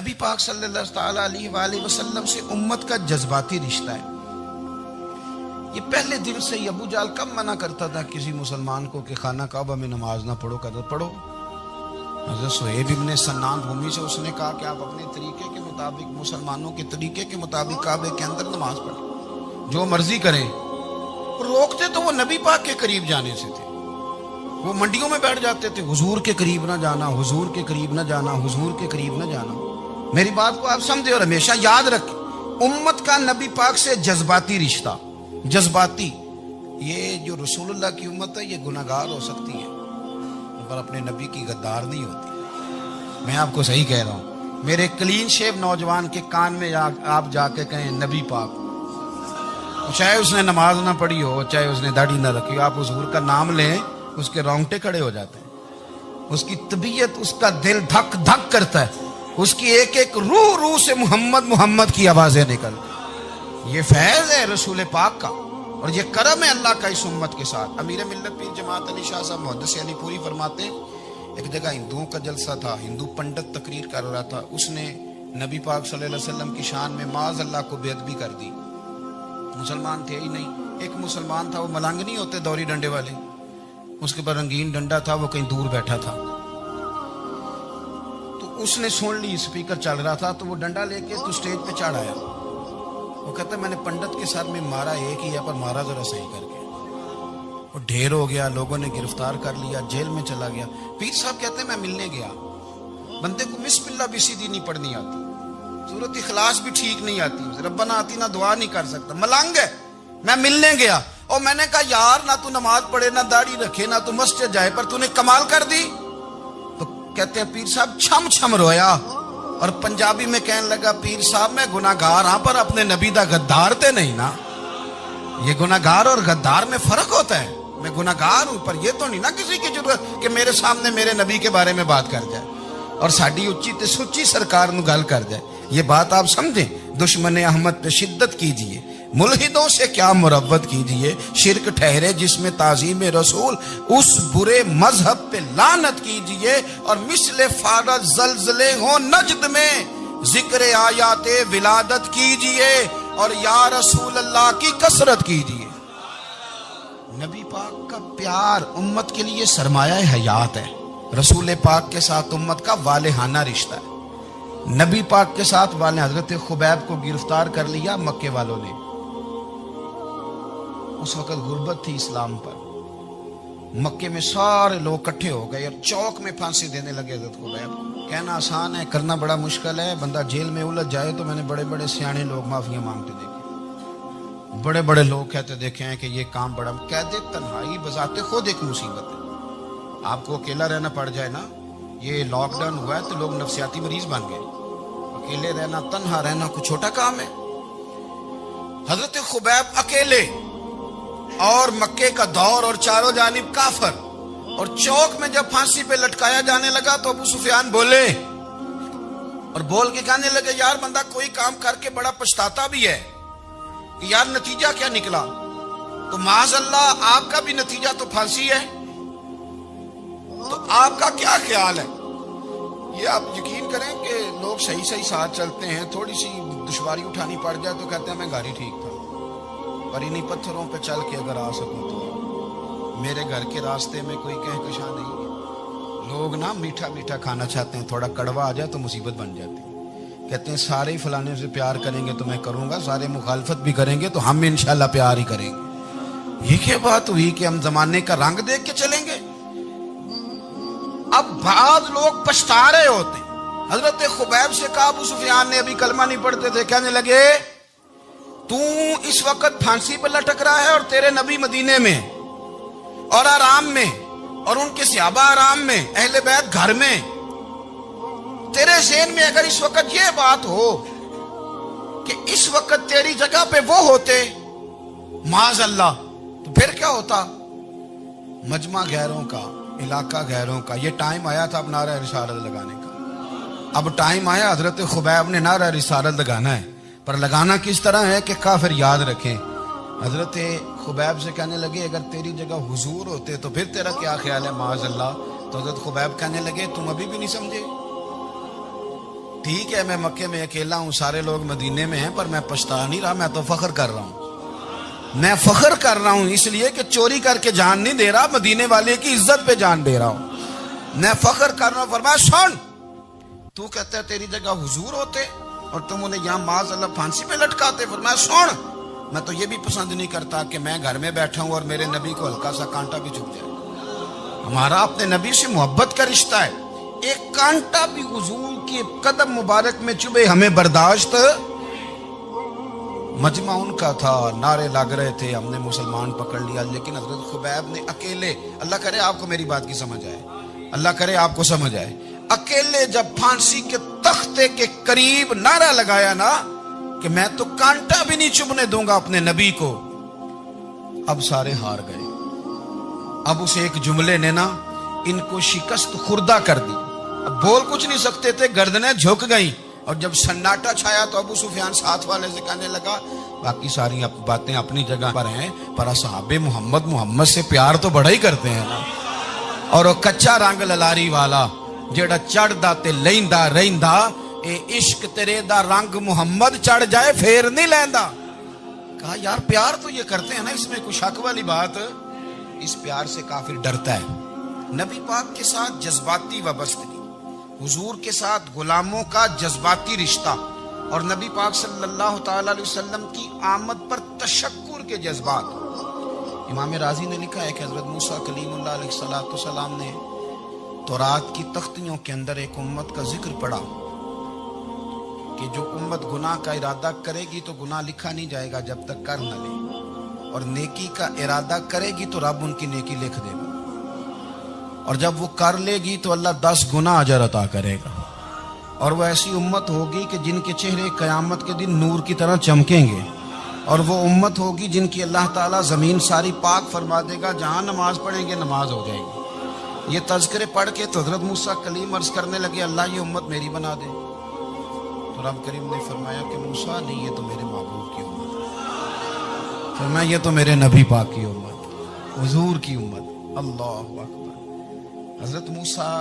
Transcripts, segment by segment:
نبی پاک صلی اللہ تعالیٰ علیہ وآلہ وسلم سے امت کا جذباتی رشتہ ہے. یہ پہلے دن سے ابو جہل کب منع کرتا تھا کسی مسلمان کو کہ خانہ کعبہ میں نماز نہ پڑھو؟ کہتا پڑھو. حضرت صہیب ابن سنان رومی سے اس نے کہا کہ آپ اپنے طریقے کے مطابق، مسلمانوں کے طریقے کے مطابق کعبے کے اندر نماز پڑھیں، جو مرضی کریں. روکتے تو وہ نبی پاک کے قریب جانے سے تھے. وہ منڈیوں میں بیٹھ جاتے تھے، حضور کے قریب نہ جانا، حضور کے قریب نہ جانا، حضور کے قریب نہ جانا. میری بات کو آپ سمجھے اور ہمیشہ یاد رکھیں، امت کا نبی پاک سے جذباتی رشتہ. جذباتی، یہ جو رسول اللہ کی امت ہے یہ گناہگار ہو سکتی ہے پر اپنے نبی کی غدار نہیں ہوتی. میں آپ کو صحیح کہہ رہا ہوں. میرے کلین شیو نوجوان کے کان میں آپ جا کے کہیں نبی پاک، چاہے اس نے نماز نہ پڑھی ہو، چاہے اس نے داڑھی نہ رکھی ہو، آپ حضور کا نام لیں اس کے رونگٹے کھڑے ہو جاتے ہیں. اس کی طبیعت، اس کا دل دھک دھک کرتا ہے. اس کی ایک ایک روح سے محمد محمد کی آوازیں نکل. یہ فیض ہے رسول پاک کا اور یہ کرم ہے اللہ کا اس امت کے ساتھ. امیر ملت پیر جماعت علی شاہ صاحب محدث علی پوری فرماتے ہیں ایک جگہ ہندوؤں کا جلسہ تھا، ہندو پنڈت تقریر کر رہا تھا. اس نے نبی پاک صلی اللہ علیہ وسلم کی شان میں معاذ اللہ کو بے ادبی کر دی. مسلمان تھے ہی نہیں. ایک مسلمان تھا، وہ ملنگ نہیں ہوتے دوری ڈنڈے والے، اس کے پر رنگین ڈنڈا تھا، وہ کہیں دور بیٹھا تھا. تو اس نے سن لی، اسپیکر چل رہا تھا، تو وہ ڈنڈا لے کے تو اسٹیج پہ چڑھ آیا. وہ کہتا ہے میں نے پنڈت کے سر میں مارا ایک ہی ہے پر مارا ذرا صحیح کر کے. وہ ڈھیر ہو گیا، لوگوں نے گرفتار کر لیا، جیل میں چلا گیا. پیر صاحب کہتے ہیں میں ملنے گیا، بندے کو بسم اللہ بھی سیدھی نہیں پڑھنی آتی، سورۃ اخلاص بھی ٹھیک نہیں آتی، ربنا آتینا دعا نہیں کر سکتا، ملنگ ہے. میں ملنے گیا اور میں نے کہا یار نہ تو نماز پڑھے، نہ داڑھی رکھے، نہ تو مسجد جائے، پر تو نے کمال کر دی. تو کہتے ہیں پیر صاحب چھم چھم رویا اور پنجابی میں کہنے لگا پیر صاحب میں گناہگار ہاں پر اپنے نبی دا غدار تے نہیں نا. یہ گناہگار اور غدار میں فرق ہوتا ہے. میں گناہگار ہوں پر یہ تو نہیں نا کسی کی ضرورت کہ میرے سامنے میرے نبی کے بارے میں بات کر جائے اور ساڈی اچھی تے سچی سرکار نو گل کر جائے. یہ بات آپ سمجھیں. دشمن احمد پہ شدت کیجئے، ملحدوں سے کیا مروت کیجئے، شرک ٹھہرے جس میں تعظیم رسول، اس برے مذہب پہ لعنت کیجئے. اور مثل فارض زلزلے ہوں نجد میں ذکر آیات ولادت کیجئے اور یا رسول اللہ کی کثرت کیجئے. نبی پاک کا پیار امت کے لیے سرمایہ حیات ہے. رسول پاک کے ساتھ امت کا والہانہ رشتہ ہے. نبی پاک کے ساتھ والے حضرت خبیب کو گرفتار کر لیا مکے والوں نے. اس وقت غربت تھی اسلام پر. مکے میں سارے لوگ کٹھے ہو گئے اور چوک میں پھانسی دینے لگے حضرت خبیب. کہنا آسان ہے، کرنا بڑا مشکل ہے. بندہ جیل میں الجھ جائے تو میں نے بڑے بڑے سیانے لوگ معافیاں مانگتے دیکھے، بڑے بڑے لوگ کہتے دیکھے ہیں کہ یہ کام بڑا. قید تنہائی بذات خود ایک مصیبت ہے. آپ کو اکیلا رہنا پڑ جائے نا، یہ لاک ڈاؤن ہوا ہے تو لوگ نفسیاتی مریض بن گئے. اکیلے رہنا، تنہا رہنا کوئی چھوٹا کام ہے. حضرت خبیب اکیلے اور مکے کا دور اور چاروں جانب کافر، اور چوک میں جب پھانسی پہ لٹکایا جانے لگا تو ابو سفیان بولے اور بول کے کہنے لگے یار بندہ کوئی کام کر کے بڑا پچھتاتا بھی ہے کہ یار نتیجہ کیا نکلا. تو معاذ اللہ آپ کا بھی نتیجہ تو پھانسی ہے. تو آپ کا کیا خیال ہے؟ یہ آپ یقین کریں کہ لوگ صحیح صحیح ساتھ چلتے ہیں، تھوڑی سی دشواری اٹھانی پڑ جائے تو کہتے ہیں میں گاڑی ٹھیک تھا، پر انہی پتھروں پہ چل کے اگر آ سکوں تو میرے گھر کے راستے میں کوئی کہکشاں نہیں ہے. لوگ نا میٹھا میٹھا کھانا چاہتے ہیں، تھوڑا کڑوا آ جائے تو مصیبت بن جاتی ہے. کہتے ہیں سارے فلانے سے پیار کریں گے تو میں کروں گا، سارے مخالفت بھی کریں گے تو ہم انشاءاللہ پیار ہی کریں گے. یہ کیا بات ہوئی کہ ہم زمانے کا رنگ دیکھ کے چلیں گے؟ اب بعض لوگ پچھتا رہے ہوتے. حضرت خبیب سے کہا ابو سفیان نے، ابھی کلمہ نہیں پڑھتے تھے، کہنے لگے تو اس وقت پھانسی پہ لٹک رہا ہے اور تیرے نبی مدینے میں اور آرام میں اور ان کے صحابہ آرام میں، اہل بیت گھر میں. تیرے ذہن میں اگر اس وقت یہ بات ہو کہ اس وقت تیری جگہ پہ وہ ہوتے معاذ اللہ، تو پھر کیا ہوتا؟ مجمع غیروں کا، علاقہ غیروں کا. یہ ٹائم آیا تھا اب نعرہ رسالت لگانے کا. اب ٹائم آیا حضرت خبیب نے نعرہ رسالت لگانا ہے، پر لگانا کس طرح ہے کہ کافر یاد رکھیں. حضرت خبیب سے کہنے لگے اگر تیری جگہ حضور ہوتے تو پھر تیرا کیا خیال ہے معاذ اللہ؟ تو حضرت خبیب کہنے لگے تم ابھی بھی نہیں سمجھے. ٹھیک ہے میں مکے میں اکیلا ہوں، سارے لوگ مدینے میں ہیں، پر میں پچھتا نہیں رہا، میں تو فخر کر رہا ہوں. میں فخر کر رہا ہوں اس لیے کہ چوری کر کے جان نہیں دے رہا، مدینے والے کی عزت پہ جان دے رہا ہوں. میں فخر کر رہا ہوں. فرمایا سن، تو کہتا ہے تیری جگہ حضور ہوتے اور تم انہیں یہاں معاذ اللہ پھانسی پہ لٹکاتے. فرمایا سن، میں تو یہ بھی پسند نہیں کرتا کہ میں گھر میں بیٹھا ہوں اور میرے نبی کو ہلکا سا کانٹا بھی چبھ جائے. ہمارا اپنے نبی سے محبت کا رشتہ ہے، ایک کانٹا بھی حضور کے قدم مبارک میں چبھے ہمیں برداشت. مجمع ان کا تھا، نعرے لگ رہے تھے، ہم نے مسلمان پکڑ لیا، لیکن حضرت خبیب نے اکیلے، اللہ کرے آپ کو میری بات کی سمجھ آئے، اللہ کرے آپ کو سمجھ آئے، اکیلے جب پھانسی کے تختے کے قریب نعرہ لگایا نا کہ میں تو کانٹا بھی نہیں چبھنے دوں گا اپنے نبی کو، اب سارے ہار گئے. اب اس ایک جملے نے نا ان کو شکست خوردہ کر دی. اب بول کچھ نہیں سکتے تھے، گردنیں جھک گئیں. اور جب سناٹا چھایا تو ابو سفیان ساتھ والے سے کہنے لگا باقی ساری باتیں اپنی جگہ پر ہیں، پر اصحاب محمد سے پیار تو بڑا ہی کرتے ہیں نا. اور وہ کچا رنگ للاری والا جیڑا چڑھ دا تے لیندا رہندا، اے عشق تیرے دا رنگ محمد چڑھ جائے پھر نہیں لیندا. کہا یار پیار تو یہ کرتے ہیں نا، اس میں کوئی شک والی بات. اس پیار سے کافر ڈرتا ہے. نبی پاک کے ساتھ جذباتی وابستگی، حضور کے ساتھ غلاموں کا جذباتی رشتہ، اور نبی پاک صلی اللہ تعالی علیہ وسلم کی آمد پر تشکر کے جذبات. امام رازی نے لکھا ہے کہ حضرت موسیٰ کلیم اللہ علیہ السلام نے تورات کی تختیوں کے اندر ایک امت کا ذکر پڑھا کہ جو امت گناہ کا ارادہ کرے گی تو گناہ لکھا نہیں جائے گا جب تک کر نہ لے، اور نیکی کا ارادہ کرے گی تو رب ان کی نیکی لکھ دے گا، اور جب وہ کر لے گی تو اللہ 10 گنا اجر عطا کرے گا. اور وہ ایسی امت ہوگی کہ جن کے چہرے قیامت کے دن نور کی طرح چمکیں گے، اور وہ امت ہوگی جن کی اللہ تعالیٰ زمین ساری پاک فرما دے گا، جہاں نماز پڑھیں گے نماز ہو جائے گی. یہ تذکرے پڑھ کے تو حضرت موسیٰ کلیم عرض کرنے لگے اللہ یہ امت میری بنا دے. تو رب کریم نے فرمایا کہ موسیٰ نہیں، یہ تو میرے محبوب کی امت ہے. فرمایا یہ تو میرے نبی پاک کی امت، حضور کی امت. اللہ اکبر. حضرت موسیٰ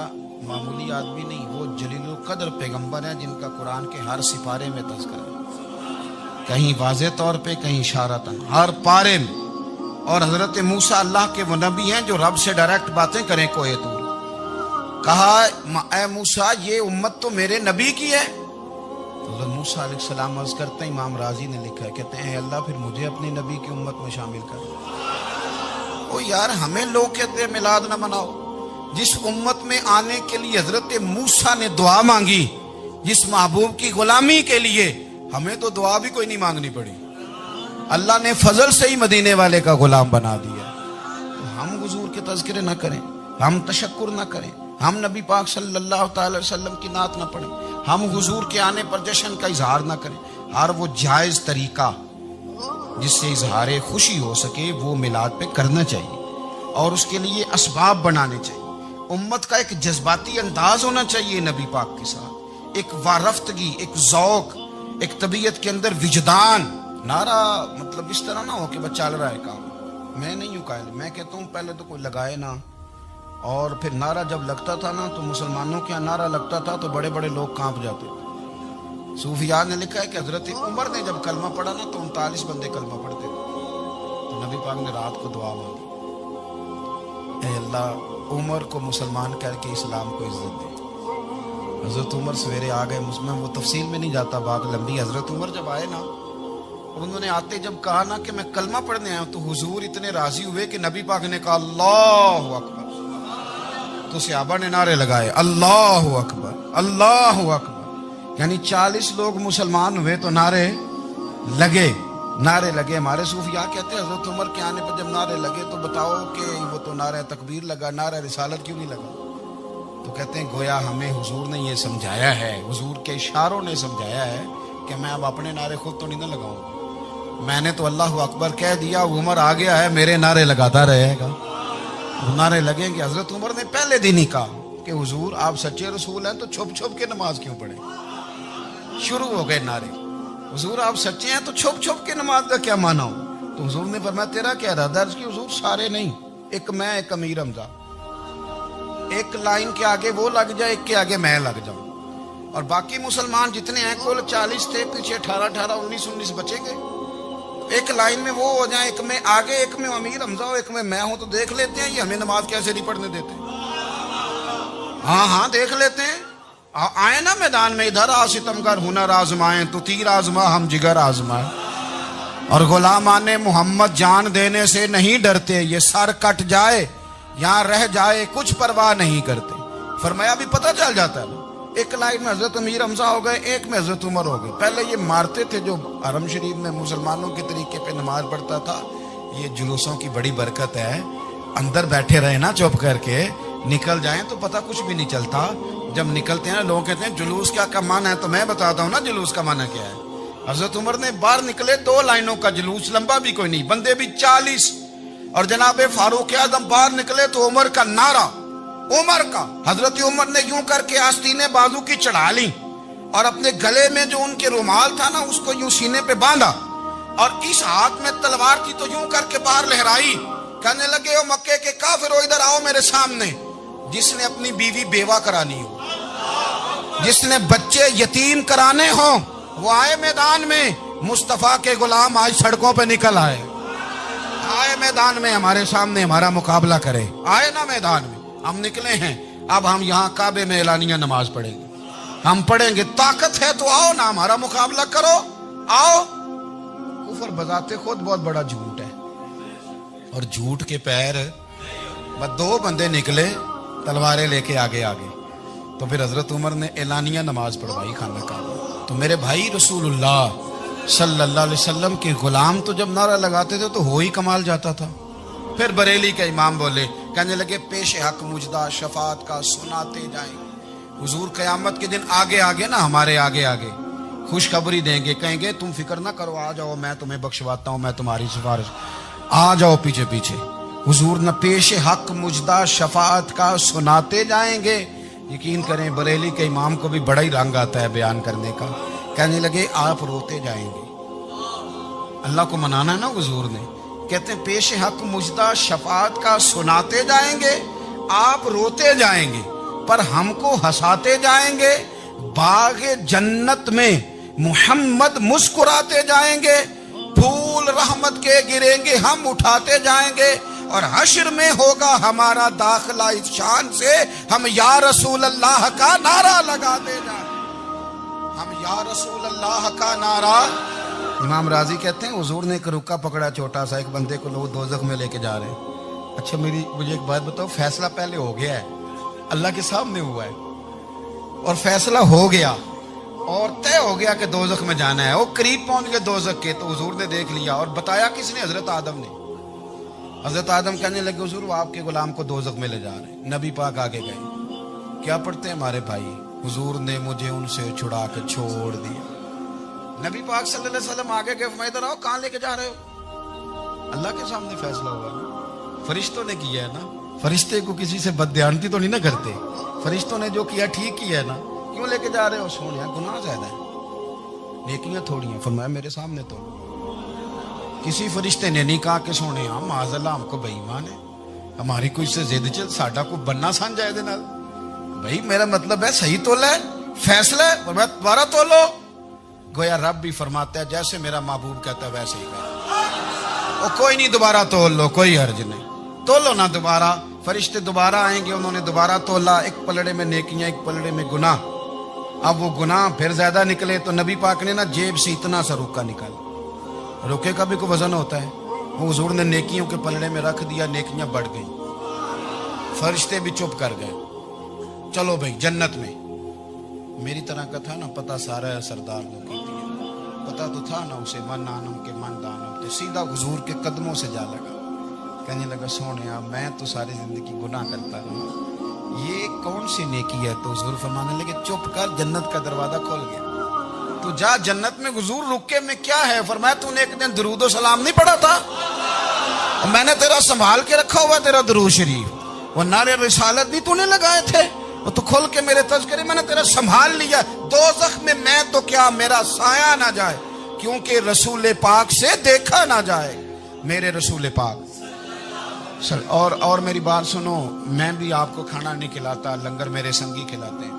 معمولی آدمی نہیں، وہ جلیل القدر پیغمبر ہیں جن کا قرآن کے ہر سپارے میں تذکرہ ہے، کہیں واضح طور پہ کہیں اشارتاً، ہر پارے میں. اور حضرت موسیٰ اللہ کے وہ نبی ہیں جو رب سے ڈائریکٹ باتیں کریں کوہ طور. کہا اے موسیٰ یہ امت تو میرے نبی کی ہے. حضرت موسیٰ علیہ السلام عرض کرتے ہیں، امام رازی نے لکھا ہے، کہتے ہیں اے اللہ پھر مجھے اپنی نبی کی امت میں شامل کر. او یار ہمیں لوگ کہتے ہیں میلاد نہ مناؤ. جس امت میں آنے کے لیے حضرت موسیٰ نے دعا مانگی، جس محبوب کی غلامی کے لیے، ہمیں تو دعا بھی کوئی نہیں مانگنی پڑی، اللہ نے فضل سے ہی مدینے والے کا غلام بنا دیا. تو ہم حضور کے تذکرے نہ کریں، ہم تشکر نہ کریں، ہم نبی پاک صلی اللہ تعالی وسلم کی نعت نہ پڑھیں، ہم حضور کے آنے پر جشن کا اظہار نہ کریں. ہر وہ جائز طریقہ جس سے اظہار خوشی ہو سکے وہ میلاد پہ کرنا چاہیے، اور اس کے لیے اسباب بنانے چاہیے. امت کا ایک جذباتی انداز ہونا چاہیے نبی پاک کے ساتھ، ایک وارفتگی، ایک ذوق، ایک طبیعت کے اندر وجدان. نعرہ مطلب اس طرح نہ ہو کہ بس چل رہا ہے کام. میں نہیں ہوں قائل، میں کہتا ہوں پہلے تو کوئی لگائے نہ، اور پھر نعرہ جب لگتا تھا نا تو مسلمانوں کے یہاں نعرہ لگتا تھا تو بڑے بڑے لوگ کانپ جاتے تھے. صوفیاء نے لکھا ہے کہ حضرت عمر نے جب کلمہ پڑھا نا تو 39 بندے کلمہ پڑھتے تھے. تو نبی پاک نے رات کو دعا مانگی، اے اللہ عمر کو مسلمان کر کے اسلام کو عزت دے. حضرت عمر سویرے آ گئے، میں وہ تفصیل میں نہیں جاتا، بات لمبی. حضرت عمر جب آئے نا، اور انہوں نے آتے جب کہا نا کہ میں کلمہ پڑھنے آیا ہوں، تو حضور اتنے راضی ہوئے کہ نبی پاک نے کہا اللہ اکبر. تو صحابہ نے نعرے لگائے اللہ اکبر اللہ اکبر. یعنی 40 لوگ مسلمان ہوئے تو نعرے لگے. ہمارے صوفیاء کہتے ہیں حضرت عمر کے آنے پر جب نعرے لگے تو بتاؤ کہ وہ تو نعرہ تکبیر لگا، نعرہ رسالت کیوں نہیں لگا؟ تو کہتے ہیں گویا ہمیں حضور نے یہ سمجھایا ہے، حضور کے اشاروں نے سمجھایا ہے کہ میں اب اپنے نعرے خود تو نہیں نہ لگاؤں، میں نے تو اللہ اکبر کہہ دیا، عمر آ گیا ہے میرے نعرے لگاتا رہے گا. نعرے لگیں گے. حضرت عمر نے پہلے دن ہی کہا کہ حضور آپ سچے رسول ہیں تو چھپ چھپ کے نماز کیوں پڑھیں. شروع ہو گئے نعرے، حضور آپ سچے ہیں تو چھپ چھپ کے نماز کا کیا مانا ہو؟ تو حضور نے فرمایا تیرا کیا ارادہ؟ کہ حضور سارے نہیں، ایک میں، ایک امیر حمزہ، ایک لائن کے آگے وہ لگ جائے، ایک کے آگے میں لگ جاؤں. اور باقی مسلمان جتنے ہیں کل 40 تھے، پیچھے 18 19 بچیں گے. ایک لائن میں وہ ہو جائیں، ایک میں آگے، ایک میں امیر حمزہ ہو، ایک میں ہوں، تو دیکھ لیتے ہیں یہ ہمیں نماز کیسے نہیں پڑھنے دیتے. ہاں دیکھ لیتے ہیں. آئے نا میدان میں، ادھر آ ستمگر ہنر آزمائیں، تو تیر آزما ہم جگر آزمائیں. اور غلامان محمد جان دینے سے نہیں ڈرتے، یہ سر کٹ جائے یہاں رہ جائے کچھ پرواہ نہیں کرتے. فرمایا بھی پتہ چل جاتا ہے نا. ایک لائن میں حضرت امیر حمزہ ہو گئے، ایک میں حضرت عمر ہو گئے. پہلے یہ مارتے تھے جو حرم شریف میں مسلمانوں کے طریقے پہ نماز پڑھتا تھا. یہ جلوسوں کی بڑی برکت ہے. اندر بیٹھے رہے نا چپ کر کے، نکل جائیں تو پتہ کچھ بھی نہیں چلتا. جب نکلتے ہیں لوگ کہتے ہیں جلوس کیا کا معنی ہے، تو میں بتاتا ہوں نا جلوس کا معنی کیا ہے. حضرت عمر نے باہر نکلے 2 لائنوں کا جلوس، لمبا بھی کوئی نہیں، بندے بھی 40. اور جناب فاروق اعظم باہر نکلے تو عمر کا نعرہ، عمر کا. حضرت عمر نے یوں کر کے آستینیں بازو کی چڑھا لی اور اپنے گلے میں جو ان کے رومال تھا نا اس کو یوں سینے پہ باندھا، اور اس ہاتھ میں تلوار تھی تو یوں کر کے باہر لہرائی. کہنے لگے او مکے کے کافرو ادھر آؤ میرے سامنے. جس نے اپنی بیوی بیوہ کرانی ہو، جس نے بچے یتیم کرانے ہوں، وہ آئے میدان میں. مصطفیٰ کے غلام آج سڑکوں پہ نکل آئے میدان میں ہمارے سامنے ہمارا مقابلہ کرے. آئے نا میدان میں، ہم نکلے ہیں. اب ہم یہاں کعبے میں اعلانیہ نماز پڑھیں گے، ہم پڑھیں گے. طاقت ہے تو آؤ نا ہمارا مقابلہ کرو، آؤ. کفر بذات خود بہت بڑا جھوٹ ہے، اور جھوٹ کے پیر بس 2 بندے نکلے تلواریں لے کے آگے. تو پھر حضرت عمر نے اعلانیہ نماز پڑھوائی خانہ کعبہ. تو میرے بھائی رسول اللہ صلی اللہ علیہ وسلم کے غلام تو جب نعرہ لگاتے تھے تو ہو ہی کمال جاتا تھا. پھر بریلی کے امام بولے، کہنے لگے پیش حق مجدہ شفاعت کا سناتے جائیں. حضور قیامت کے دن آگے نا ہمارے آگے خوشخبری دیں گے، کہیں گے تم فکر نہ کرو، آ جاؤ میں تمہیں بخشواتا ہوں، میں تمہاری سفارش، آ جاؤ پیچھے. حضور نہ پیش حق مجدہ شفاعت کا سناتے جائیں گے. یقین کریں بریلی کے امام کو بھی بڑا ہی رنگ آتا ہے بیان کرنے کا. کہنے لگے آپ روتے جائیں گے. اللہ کو منانا ہے نا حضور نے. کہتے ہیں پیش حق مجدہ شفاعت کا سناتے جائیں گے، آپ روتے جائیں گے، پر ہم کو ہنساتے جائیں گے. باغ جنت میں محمد مسکراتے جائیں گے، پھول رحمت کے گریں گے، ہم اٹھاتے جائیں گے. اور حشر میں ہوگا ہمارا داخلہ اس شان سے، ہم یا رسول اللہ کا نعرہ لگاتے جائیں. ہم یا رسول اللہ کا نعرہ. امام راضی کہتے ہیں حضور نے ایک رکا پکڑا چھوٹا سا، ایک بندے کو لوگ دوزخ میں لے کے جا رہے ہیں. اچھا مجھے ایک بات بتاؤ، فیصلہ پہلے ہو گیا ہے، اللہ کے سامنے ہوا ہے، اور فیصلہ ہو گیا اور طے ہو گیا کہ دوزخ میں جانا ہے. وہ قریب پہنچ گئے دوزخ کے، تو حضور نے دیکھ لیا. اور بتایا کس نے؟ حضرت آدم نے. حضرت آدم کہنے لگے حضور وہ آپ کے غلام کو دوزخ میں لے جا رہے ہیں. نبی پاک آگے گئے. کیا پڑھتے ہیں ہمارے بھائی؟ حضور نے مجھے ان سے چھڑا کے چھوڑ دیا. نبی پاک صلی اللہ علیہ وسلم آگے گئے، فرمایا ادھر آؤ، کہاں لے کے جا رہے ہو؟ اللہ کے سامنے فیصلہ ہوا نا، فرشتوں نے کیا ہے نا. فرشتے کو کسی سے بددیانتی تو نہیں نہ کرتے، فرشتوں نے جو کیا ٹھیک کیا ہے نا. کیوں لے کے جا رہے ہو؟ سونے گناہ زیادہ ہے، نیکیاں تھوڑی ہیں. فرمایا میرے سامنے تو کسی فرشتے نے نہیں کہا کہ سونے معاذ اللہ ہم کو بے ایمان ہے، ہماری کوئی سے زد چل ساڈا کو بننا سان جائے دے نال. بھائی میرا مطلب ہے صحیح تولا ہے، فیصلہ ہے، فرمایا دوبارہ تولو. گویا رب بھی فرماتا ہے جیسے میرا محبوب کہتا ہے ویسے ہی کہتا ہے. کوئی نہیں دوبارہ تول لو، کوئی حرج نہیں، تولو نہ دوبارہ. فرشتے دوبارہ آئیں گے، انہوں نے دوبارہ تولا. ایک پلڑے میں نیکیاں، ایک پلڑے میں گناہ. اب وہ گناہ پھر زیادہ نکلے تو نبی پاک نے نا جیب سے اتنا سا روکا نکالا. روکے کا بھی کوئی وزن ہوتا ہے. وہ حضور نے نیکیوں کے پلڑے میں رکھ دیا، نیکیاں بڑھ گئیں. فرشتے بھی چپ کر گئے. چلو بھائی جنت میں. میری طرح کا تھا نا پتہ سارا ہے سردار کو کی دیا، پتہ تو تھا نا اسے من آنم کے من دانم. تو سیدھا حضور کے قدموں سے جا لگا. کہنے لگا سونیا میں تو ساری زندگی گناہ کرتا ہوں، یہ کون سی نیکی ہے؟ تو حضور فرمانے لگے چپ کر، جنت کا دروازہ کھول گیا، تو جا جنت میں. حضور رکے میں کیا ہے؟ فرمایا تو نے ایک دن درود و سلام نہیں پڑھا تھا، میں نے تیرا سنبھال کے رکھا ہوا تیرا درود شریف. وہ نعرے رسالت نہیں تو نے لگائے تھے، وہ تو کھول کے میرے تذکرے میں نے تیرا سنبھال لیا. دوزخ میں تو کیا میرا سایہ نہ جائے، کیونکہ رسول پاک سے دیکھا نہ جائے. میرے رسول پاک. اور میری بات سنو، میں بھی آپ کو کھانا نہیں کھلاتا، لنگر میرے سنگی کھلاتے ہیں.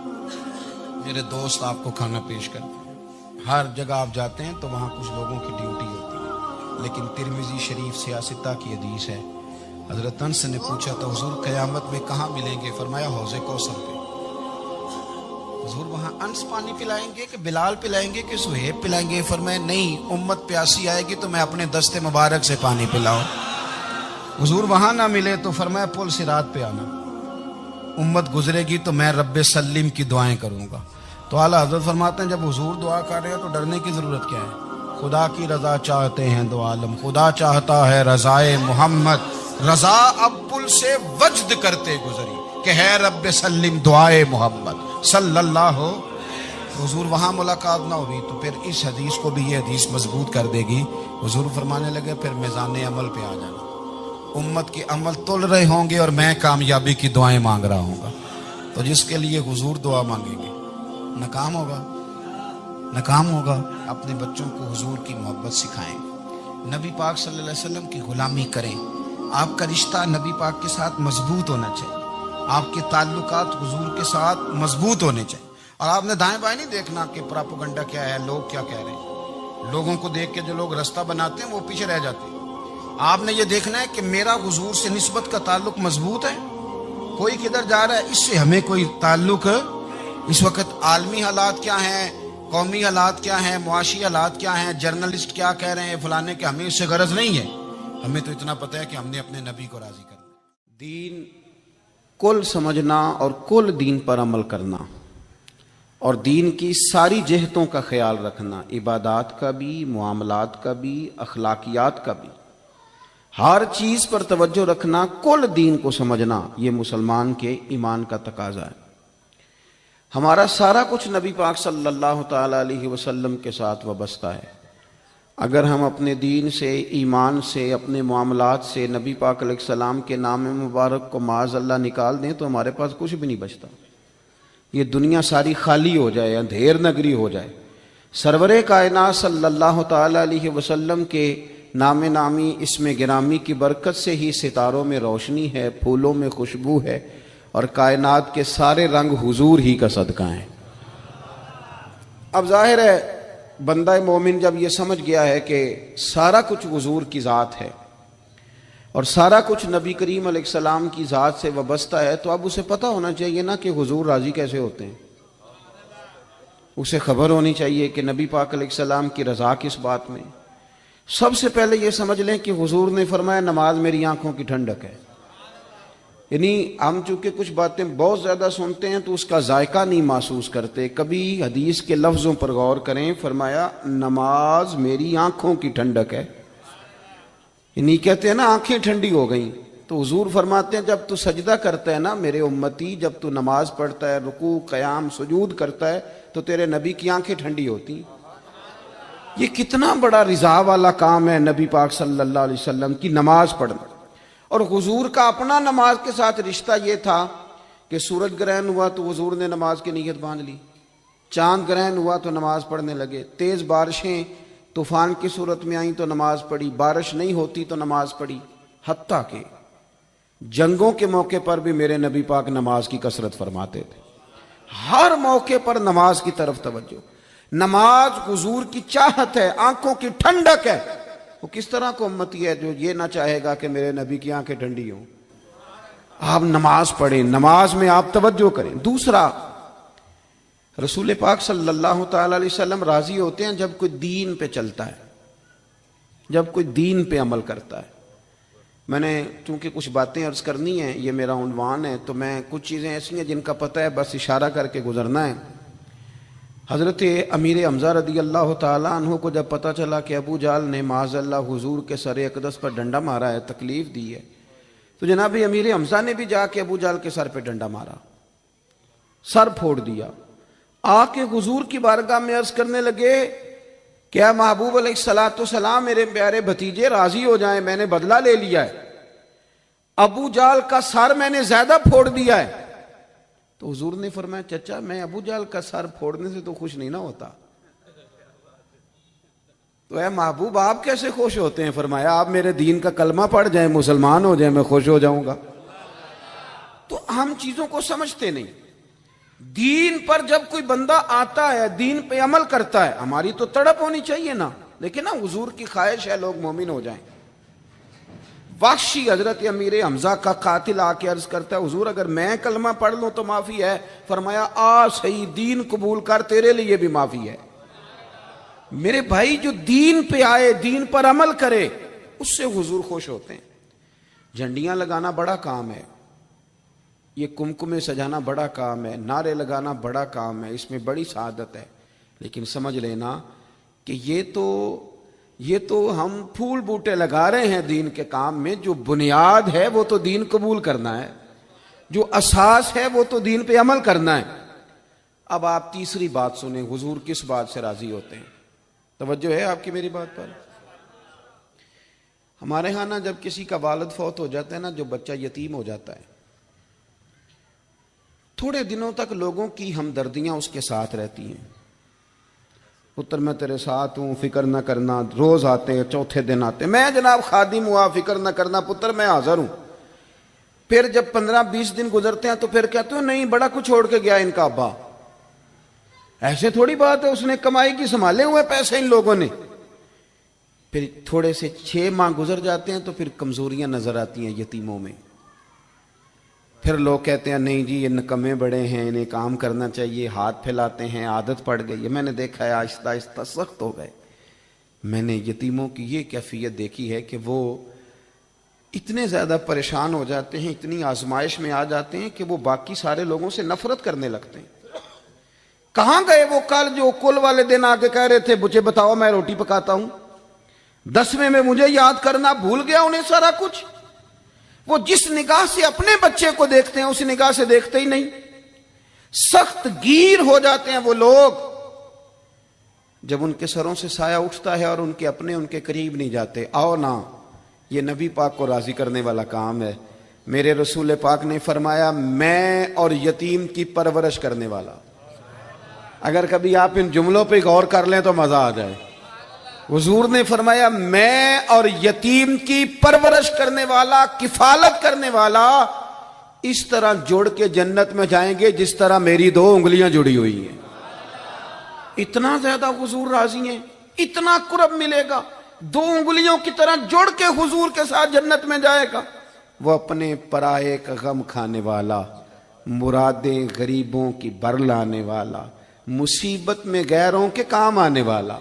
میرے دوست آپ کو کھانا پیش کرتے ہیں. ہر جگہ آپ جاتے ہیں تو وہاں کچھ لوگوں کی ڈیوٹی ہوتی ہے، لیکن ترمذی شریف 66 کی حدیث ہے. حضرت انس نے پوچھا تو حضور قیامت میں کہاں ملیں گے؟ فرمایا حوض کوثر پہ. حضور وہاں انس پانی پلائیں گے کہ بلال پلائیں گے کہ سہیب پلائیں گے؟ فرمایا نہیں، امت پیاسی آئے گی تو میں اپنے دست مبارک سے پانی پلاؤں. حضور وہاں نہ ملے تو فرمایا پل صراط پہ آنا، امت گزرے گی تو میں رب سلم کی دعائیں کروں گا. تو اعلیٰ حضرت فرماتے ہیں جب حضور دعا کر رہے ہیں تو ڈرنے کی ضرورت کیا ہے؟ خدا کی رضا چاہتے ہیں دو عالم، خدا چاہتا ہے رضائے محمد، رضا اب پل سے وجد کرتے گزری کہ ہے رب سلم دعائے محمد صلی اللہ ہو. حضور وہاں ملاقات نہ ہوئی تو پھر اس حدیث کو بھی یہ حدیث مضبوط کر دے گی. حضور فرمانے لگے پھر میزان عمل پہ آ جانا، امت کے عمل تل رہے ہوں گے اور میں کامیابی کی دعائیں مانگ رہا ہوں گا. تو جس کے لیے حضور دعا مانگیں گے ناکام ہوگا، ناکام ہوگا. اپنے بچوں کو حضور کی محبت سکھائیں، نبی پاک صلی اللہ علیہ وسلم کی غلامی کریں. آپ کا رشتہ نبی پاک کے ساتھ مضبوط ہونا چاہیے، آپ کے تعلقات حضور کے ساتھ مضبوط ہونے چاہیے. اور آپ نے دائیں بائیں نہیں دیکھنا کہ پراپوگنڈا کیا ہے، لوگ کیا کہہ رہے ہیں. لوگوں کو دیکھ کے جو لوگ رستہ بناتے ہیں وہ پیچھے رہ جاتے ہیں. آپ نے یہ دیکھنا ہے کہ میرا حضور سے نسبت کا تعلق مضبوط ہے. کوئی کدھر جا رہا ہے اس سے ہمیں کوئی تعلق. اس وقت عالمی حالات کیا ہیں، قومی حالات کیا ہیں، معاشی حالات کیا ہیں، جرنلسٹ کیا کہہ رہے ہیں فلانے کے، ہمیں اس سے غرض نہیں ہے. ہمیں تو اتنا پتہ ہے کہ ہم نے اپنے نبی کو راضی کرنا. دین کل سمجھنا اور کل دین پر عمل کرنا اور دین کی ساری جہتوں کا خیال رکھنا، عبادات کا بھی، معاملات کا بھی، اخلاقیات کا بھی، ہر چیز پر توجہ رکھنا، کل دین کو سمجھنا، یہ مسلمان کے ایمان کا تقاضا ہے. ہمارا سارا کچھ نبی پاک صلی اللہ تعالی علیہ وسلم کے ساتھ وابستہ ہے. اگر ہم اپنے دین سے، ایمان سے، اپنے معاملات سے نبی پاک علیہ السلام کے نام مبارک کو معاذ اللہ نکال دیں تو ہمارے پاس کچھ بھی نہیں بچتا. یہ دنیا ساری خالی ہو جائے، اندھیر نگری ہو جائے. سرور کائنات صلی اللہ تعالی علیہ وسلم کے نام نامی اسم گرامی کی برکت سے ہی ستاروں میں روشنی ہے، پھولوں میں خوشبو ہے، اور کائنات کے سارے رنگ حضور ہی کا صدقہ ہیں. اب ظاہر ہے بندہ مومن جب یہ سمجھ گیا ہے کہ سارا کچھ حضور کی ذات ہے اور سارا کچھ نبی کریم علیہ السلام کی ذات سے وابستہ ہے، تو اب اسے پتہ ہونا چاہیے نا کہ حضور راضی کیسے ہوتے ہیں. اسے خبر ہونی چاہیے کہ نبی پاک علیہ السلام کی رضا کس بات میں. سب سے پہلے یہ سمجھ لیں کہ حضور نے فرمایا نماز میری آنکھوں کی ٹھنڈک ہے. یعنی ہم چونکہ کچھ باتیں بہت زیادہ سنتے ہیں تو اس کا ذائقہ نہیں محسوس کرتے. کبھی حدیث کے لفظوں پر غور کریں. فرمایا نماز میری آنکھوں کی ٹھنڈک ہے. یعنی کہتے ہیں نا آنکھیں ٹھنڈی ہو گئیں، تو حضور فرماتے ہیں جب تو سجدہ کرتا ہے نا میرے امتی، جب تو نماز پڑھتا ہے، رکوع قیام سجود کرتا ہے، تو تیرے نبی کی آنکھیں ٹھنڈی ہوتی ہیں. یہ کتنا بڑا رضا والا کام ہے نبی پاک صلی اللہ علیہ وسلم کی نماز پڑھنا. اور حضور کا اپنا نماز کے ساتھ رشتہ یہ تھا کہ سورج گرہن ہوا تو حضور نے نماز کی نیت باندھ لی، چاند گرہن ہوا تو نماز پڑھنے لگے، تیز بارشیں طوفان کی صورت میں آئیں تو نماز پڑھی، بارش نہیں ہوتی تو نماز پڑھی. حتیٰ کہ جنگوں کے موقع پر بھی میرے نبی پاک نماز کی کثرت فرماتے تھے. ہر موقع پر نماز کی طرف توجہ. نماز حضور کی چاہت ہے، آنکھوں کی ٹھنڈک ہے. وہ کس طرح کو امتی ہے جو یہ نہ چاہے گا کہ میرے نبی کی آنکھیں ٹھنڈی ہوں. آپ نماز پڑھیں، نماز میں آپ توجہ کریں. دوسرا، رسول پاک صلی اللہ تعالی علیہ وسلم راضی ہوتے ہیں جب کوئی دین پہ چلتا ہے، جب کوئی دین پہ عمل کرتا ہے. میں نے چونکہ کچھ باتیں عرض کرنی ہیں، یہ میرا عنوان ہے، تو میں کچھ چیزیں ایسی ہیں جن کا پتہ ہے بس اشارہ کر کے گزرنا ہے. حضرت امیر حمزہ رضی اللہ تعالیٰ عنہ کو جب پتہ چلا کہ ابو جہل نے معاذ اللہ حضور کے سر اقدس پر ڈنڈا مارا ہے، تکلیف دی ہے، تو جناب امیر حمزہ نے بھی جا کے ابو جہل کے سر پہ ڈنڈا مارا، سر پھوڑ دیا. آ کے حضور کی بارگاہ میں عرض کرنے لگے کیا محبوب علیہ الصلوۃ والسلام میرے پیارے بھتیجے راضی ہو جائیں، میں نے بدلہ لے لیا ہے، ابو جہل کا سر میں نے زیادہ پھوڑ دیا ہے. تو حضور نے فرمایا چچا میں ابو جہل کا سر پھوڑنے سے تو خوش نہیں نہ ہوتا. تو اے محبوب آپ کیسے خوش ہوتے ہیں؟ فرمایا آپ میرے دین کا کلمہ پڑھ جائیں، مسلمان ہو جائیں، میں خوش ہو جاؤں گا. تو ہم چیزوں کو سمجھتے نہیں. دین پر جب کوئی بندہ آتا ہے، دین پہ عمل کرتا ہے، ہماری تو تڑپ ہونی چاہیے نا، لیکن نا حضور کی خواہش ہے لوگ مومن ہو جائیں۔ وحشی حضرت امیر حمزہ کا قاتل آ کے عرض کرتا ہے حضور اگر میں کلمہ پڑھ لوں تو معافی ہے؟ فرمایا آ صحیح، دین قبول کر، تیرے لیے بھی معافی ہے۔ میرے بھائی جو دین پہ آئے، دین پر عمل کرے، اس سے حضور خوش ہوتے ہیں۔ جھنڈیاں لگانا بڑا کام ہے، یہ کمکمے سجانا بڑا کام ہے، نعرے لگانا بڑا کام ہے، اس میں بڑی سعادت ہے، لیکن سمجھ لینا کہ یہ تو ہم پھول بوٹے لگا رہے ہیں دین کے کام میں، جو بنیاد ہے وہ تو دین قبول کرنا ہے، جو اساس ہے وہ تو دین پہ عمل کرنا ہے۔ اب آپ تیسری بات سنیں، حضور کس بات سے راضی ہوتے ہیں؟ توجہ ہے آپ کی میری بات پر؟ ہمارے ہاں نا جب کسی کا والد فوت ہو جاتا ہے نا، جو بچہ یتیم ہو جاتا ہے، تھوڑے دنوں تک لوگوں کی ہمدردیاں اس کے ساتھ رہتی ہیں۔ پتر میں تیرے ساتھ ہوں، فکر نہ کرنا، روز آتے ہیں، چوتھے دن آتے ہیں، میں جناب خادم ہوا، فکر نہ کرنا پتر میں حاضر ہوں۔ پھر جب 15-20 دن گزرتے ہیں تو پھر کہتے ہیں نہیں بڑا کچھ چھوڑ کے گیا ان کا ابا۔ ایسے تھوڑی بات ہے، اس نے کمائی کی سنبھالے ہوئے پیسے ان لوگوں نے۔ پھر تھوڑے سے 6 ماہ گزر جاتے ہیں تو پھر کمزوریاں نظر آتی ہیں یتیموں میں۔ پھر لوگ کہتے ہیں نہیں جی یہ نکمے بڑے ہیں، انہیں کام کرنا چاہیے، ہاتھ پھیلاتے ہیں، عادت پڑ گئی ہے۔ میں نے دیکھا ہے آہستہ آہستہ سخت ہو گئے۔ میں نے یتیموں کی یہ کیفیت دیکھی ہے کہ وہ اتنے زیادہ پریشان ہو جاتے ہیں، اتنی آزمائش میں آ جاتے ہیں کہ وہ باقی سارے لوگوں سے نفرت کرنے لگتے ہیں۔ کہاں گئے وہ کل جو کل والے دن آ کے کہہ رہے تھے مجھے بتاؤ میں روٹی پکاتا ہوں، 10ویں میں مجھے یاد کرنا بھول گیا انہیں سارا کچھ۔ وہ جس نگاہ سے اپنے بچے کو دیکھتے ہیں اس نگاہ سے دیکھتے ہی نہیں۔ سخت گیر ہو جاتے ہیں وہ لوگ جب ان کے سروں سے سایہ اٹھتا ہے اور ان کے اپنے ان کے قریب نہیں جاتے۔ آؤ نا، یہ نبی پاک کو راضی کرنے والا کام ہے۔ میرے رسول پاک نے فرمایا میں اور یتیم کی پرورش کرنے والا۔ اگر کبھی آپ ان جملوں پہ غور کر لیں تو مزہ آ جائے۔ حضور نے فرمایا میں اور یتیم کی پرورش کرنے والا، کفالت کرنے والا اس طرح جوڑ کے جنت میں جائیں گے جس طرح میری 2 انگلیاں جڑی ہوئی ہیں۔ اتنا زیادہ حضور راضی ہیں، اتنا قرب ملے گا، 2 انگلیوں کی طرح جوڑ کے حضور کے ساتھ جنت میں جائے گا۔ وہ اپنے پرائے کا غم کھانے والا، مرادیں غریبوں کی بر لانے والا، مصیبت میں غیروں کے کام آنے والا۔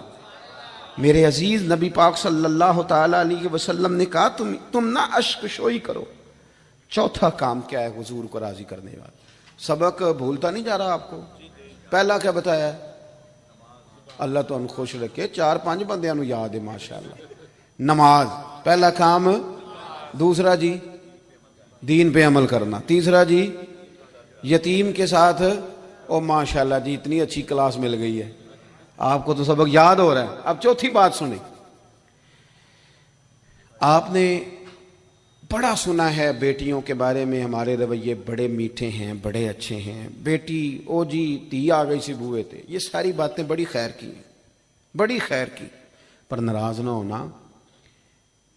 میرے عزیز نبی پاک صلی اللہ تعالی علیہ وسلم نے کہا تم نہ اشک شوئی کرو۔ چوتھا کام کیا ہے حضور کو راضی کرنے والا؟ سبق بھولتا نہیں جا رہا آپ کو؟ پہلا کیا بتایا ہے؟ اللہ تو ہم خوش رکھے، 4-5 بندیاں نو یاد ہے ماشاءاللہ۔ نماز پہلا کام، دوسرا جی دین پہ عمل کرنا، تیسرا جی یتیم کے ساتھ، او ماشاءاللہ جی اتنی اچھی کلاس مل گئی ہے، آپ کو تو سبق یاد ہو رہا ہے۔ اب چوتھی بات سنیں، آپ نے بڑا سنا ہے بیٹیوں کے بارے میں، ہمارے رویے بڑے میٹھے ہیں، بڑے اچھے ہیں، بیٹی او جی تی آ گئی سی بوئے تھے، یہ ساری باتیں بڑی خیر کی ہیں، بڑی خیر کی، پر ناراض نہ ہونا۔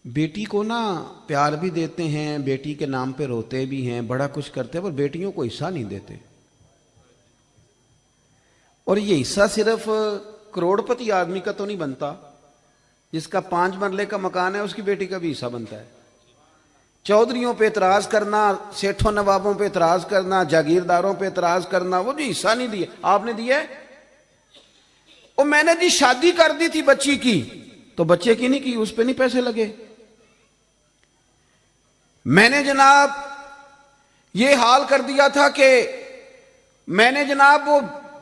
بیٹی کو نا پیار بھی دیتے ہیں، بیٹی کے نام پہ روتے بھی ہیں، بڑا کچھ کرتے ہیں، پر بیٹیوں کو حصہ نہیں دیتے۔ اور یہ حصہ صرف کروڑ پتی آدمی کا تو نہیں بنتا، جس کا 5 مرلے کا مکان ہے اس کی بیٹی کا بھی حصہ بنتا ہے۔ چودھریوں پہ اعتراض کرنا، سیٹھوں نوابوں پہ اعتراض کرنا، جاگیرداروں پہ اعتراض کرنا، وہ جو حصہ نہیں دیا آپ نے دیا ہے، وہ میں نے جی شادی کر دی تھی بچی کی، تو بچے کی نہیں کی، اس پہ نہیں پیسے لگے۔ میں نے جناب یہ حال کر دیا تھا کہ میں نے جناب وہ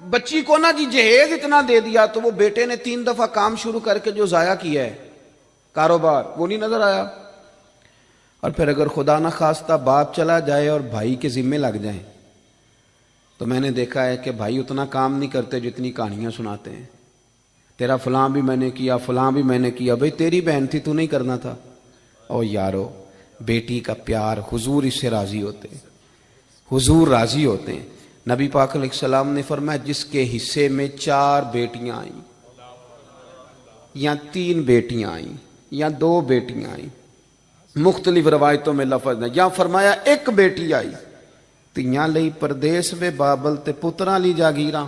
بچی کو نا جی جہیز اتنا دے دیا، تو وہ بیٹے نے 3 دفعہ کام شروع کر کے جو ضائع کیا ہے کاروبار، وہ نہیں نظر آیا۔ اور پھر اگر خدا نہ خواستہ باپ چلا جائے اور بھائی کے ذمے لگ جائیں، تو میں نے دیکھا ہے کہ بھائی اتنا کام نہیں کرتے جتنی کہانیاں سناتے ہیں، تیرا فلاں بھی میں نے کیا، فلاں بھی میں نے کیا، بھئی تیری بہن تھی تو نہیں کرنا تھا۔ او یارو، بیٹی کا پیار، حضور اس سے راضی ہوتے ہیں، حضور راضی ہوتے ہیں۔ نبی پاک علیہ السلام نے فرمایا جس کے حصے میں 4 بیٹیاں آئیں یا 3 بیٹیاں آئیں یا 2 بیٹیاں آئیں، مختلف روایتوں میں لفظ ہے، یا فرمایا 1 بیٹی آئی، ਧੀਆਂ ਲਈ ਪਰਦੇਸ ਵੇ ਬਾਬਲ ਤੇ ਪੁੱਤਰਾਂ ਲਈ ਜਾਗੀਰਾਂ,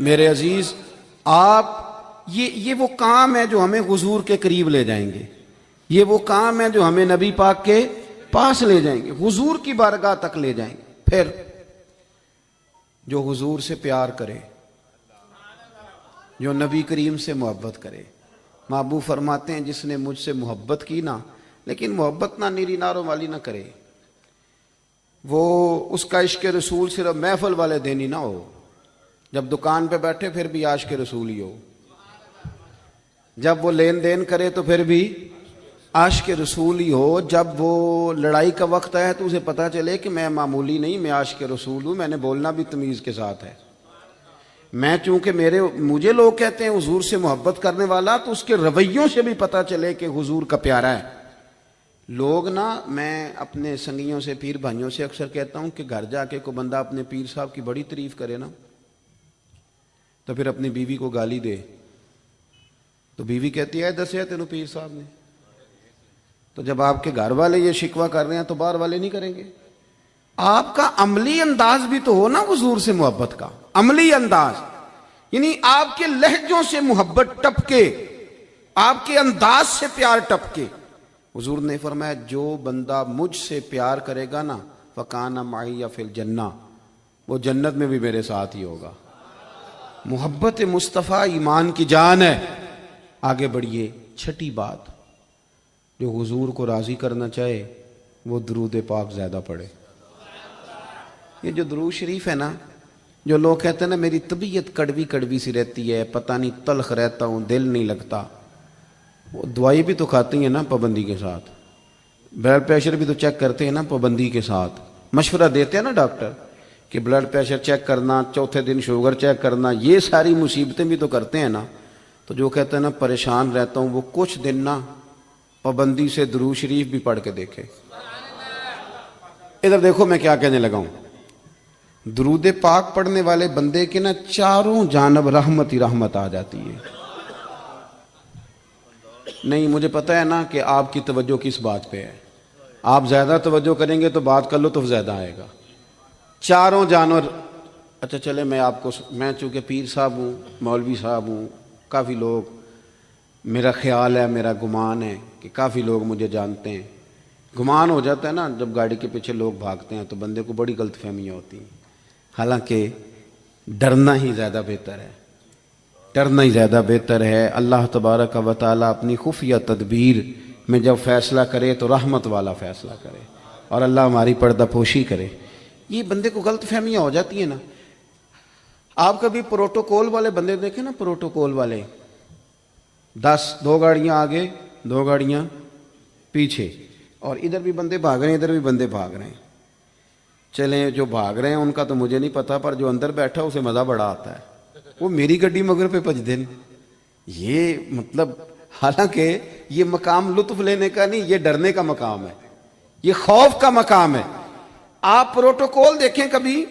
میرے عزیز آپ یہ وہ کام ہے جو ہمیں حضور کے قریب لے جائیں گے، یہ وہ کام ہے جو ہمیں نبی پاک کے پاس لے جائیں گے، حضور کی بارگاہ تک لے جائیں گے۔ پھر جو حضور سے پیار کرے، جو نبی کریم سے محبت کرے، محبوب فرماتے ہیں جس نے مجھ سے محبت کی نا، لیکن محبت نہ نیری ناروں والی نہ کرے، وہ اس کا عشق رسول صرف محفل والے دن ہی نہ ہو، جب دکان پہ بیٹھے پھر بھی عاشق رسول ہی ہو، جب وہ لین دین کرے تو پھر بھی عاشق رسول ہی ہو، جب وہ لڑائی کا وقت آئے تو اسے پتا چلے کہ میں معمولی نہیں، میں عاشق رسول ہوں، میں نے بولنا بھی تمیز کے ساتھ ہے، میں چونکہ مجھے لوگ کہتے ہیں حضور سے محبت کرنے والا، تو اس کے رویوں سے بھی پتا چلے کہ حضور کا پیارا ہے۔ لوگ نا، میں اپنے سنگیوں سے، پیر بھائیوں سے اکثر کہتا ہوں کہ گھر جا کے کوئی بندہ اپنے پیر صاحب کی بڑی تعریف کرے نا، تو پھر اپنی بیوی کو گالی دے، تو بیوی کہتی ہے دسیا تینوں پیر صاحب نے، تو جب آپ کے گھر والے یہ شکوہ کر رہے ہیں تو باہر والے نہیں کریں گے؟ آپ کا عملی انداز بھی تو ہو نا حضور سے محبت کا، عملی انداز، یعنی آپ کے لہجوں سے محبت ٹپکے، آپ کے انداز سے پیار ٹپکے۔ حضور نے فرمایا جو بندہ مجھ سے پیار کرے گا نا فَكَانَ مَعِيَ فِي الْجَنَّةِ، وہ جنت میں بھی میرے ساتھ ہی ہوگا۔ محبت مصطفیٰ ایمان کی جان ہے۔ آگے بڑھیے، چھٹی بات، جو حضور کو راضی کرنا چاہے وہ درود پاک زیادہ پڑھے۔ یہ جو درود شریف ہے نا، جو لوگ کہتے ہیں نا میری طبیعت کڑوی کڑوی سی رہتی ہے، پتہ نہیں تلخ رہتا ہوں، دل نہیں لگتا، وہ دوائی بھی تو کھاتی ہیں نا پابندی کے ساتھ، بلڈ پریشر بھی تو چیک کرتے ہیں نا پابندی کے ساتھ، مشورہ دیتے ہیں نا ڈاکٹر کہ بلڈ پریشر چیک کرنا، چوتھے دن شوگر چیک کرنا، یہ ساری مصیبتیں بھی تو کرتے ہیں نا۔ تو جو کہتے ہیں نا پریشان رہتا ہوں، وہ کچھ دن نا پابندی سے درود شریف بھی پڑھ کے دیکھے۔ ادھر دیکھو میں کیا کہنے لگا ہوں، درود پاک پڑھنے والے بندے کے نا چاروں جانب رحمت ہی رحمت آ جاتی ہے۔ نہیں، مجھے پتہ ہے نا کہ آپ کی توجہ کس بات پہ ہے، آپ زیادہ توجہ کریں گے تو بات کا لطف زیادہ آئے گا۔ چاروں جانور، اچھا چلے میں چونکہ پیر صاحب ہوں، مولوی صاحب ہوں، کافی لوگ، میرا خیال ہے، میرا گمان ہے کہ کافی لوگ مجھے جانتے ہیں۔ گمان ہو جاتا ہے نا جب گاڑی کے پیچھے لوگ بھاگتے ہیں تو بندے کو بڑی غلط فہمیاں ہوتی ہیں، حالانکہ ڈرنا ہی زیادہ بہتر ہے، ڈرنا ہی زیادہ بہتر ہے۔ اللہ تبارک و تعالیٰ اپنی خفیہ تدبیر میں جب فیصلہ کرے تو رحمت والا فیصلہ کرے، اور اللہ ہماری پردہ پوشی کرے۔ یہ بندے کو غلط فہمیاں ہو جاتی ہیں نا۔ آپ کبھی پروٹوکول والے بندے دیکھیں نا، پروٹوکول والے، 2 گاڑیاں آگے 2 گاڑیاں پیچھے، اور ادھر بھی بندے بھاگ رہے ہیں ادھر بھی بندے بھاگ رہے ہیں۔ چلیں جو بھاگ رہے ہیں ان کا تو مجھے نہیں پتا، پر جو اندر بیٹھا اسے مزہ بڑا آتا ہے، وہ میری گڈی مگر پہ بج دیں۔ یہ مطلب، حالانکہ یہ مقام لطف لینے کا نہیں، یہ ڈرنے کا مقام ہے، یہ خوف کا مقام ہے۔ آپ پروٹوکول دیکھیں کبھی،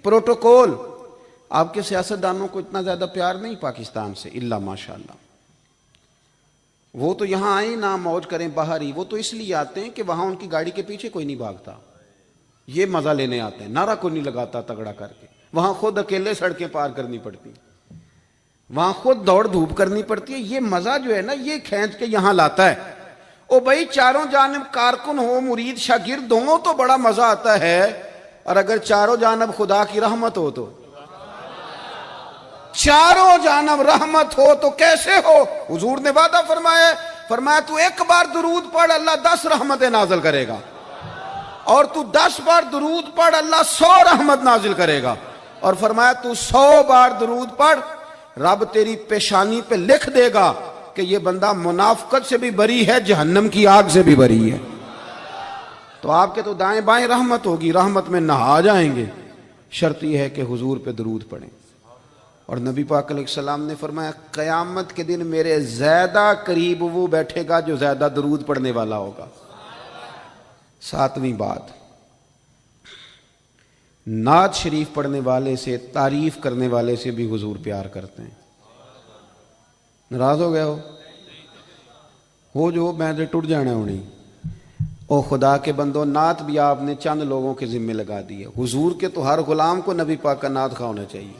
پروٹوکول، آپ کے سیاستدانوں کو اتنا زیادہ پیار نہیں پاکستان سے، الا ماشاءاللہ، وہ تو یہاں آئیں نہ موج کریں باہر ہی، وہ تو اس لیے آتے ہیں کہ وہاں ان کی گاڑی کے پیچھے کوئی نہیں بھاگتا، یہ مزہ لینے آتے ہیں، نعرہ کوئی نہیں لگاتا تگڑا کر کے، وہاں خود اکیلے سڑکیں پار کرنی پڑتی، وہاں خود دوڑ دھوپ کرنی پڑتی ہے۔ یہ مزہ جو ہے نا یہ کھینچ کے یہاں لاتا ہے۔ او بھائی چاروں جانب کارکن ہو، مرید شاگرد ہوں تو بڑا مزہ آتا ہے، اور اگر چاروں جانب خدا کی رحمت ہو تو، چاروں جانب رحمت ہو تو کیسے ہو؟ حضور نے وعدہ فرمایا تو 1 بار درود پڑھ اللہ 10 رحمتیں نازل کرے گا، اور تو 10 بار درود پڑھ اللہ 100 رحمت نازل کرے گا، اور فرمایا تو 100 بار درود پڑھ رب تیری پیشانی پہ لکھ دے گا کہ یہ بندہ منافقت سے بھی بری ہے، جہنم کی آگ سے بھی بری ہے۔ تو آپ کے تو دائیں بائیں رحمت ہوگی، رحمت میں نہا جائیں گے، شرط یہ ہے کہ حضور پہ درود پڑھیں۔ اور نبی پاک علیہ السلام نے فرمایا قیامت کے دن میرے زیادہ قریب وہ بیٹھے گا جو زیادہ درود پڑھنے والا ہوگا۔ 7ویں بات، نعت شریف پڑھنے والے سے، تعریف کرنے والے سے بھی حضور پیار کرتے ہیں۔ ناراض ہو گیا ہو جو میں نے ٹوٹ جانا ہونی، او خدا کے بندو، نعت بھی آپ نے چند لوگوں کے ذمہ لگا دی ہے۔ حضور کے تو ہر غلام کو نبی پاک کا نعت خواہ ہونا چاہیے،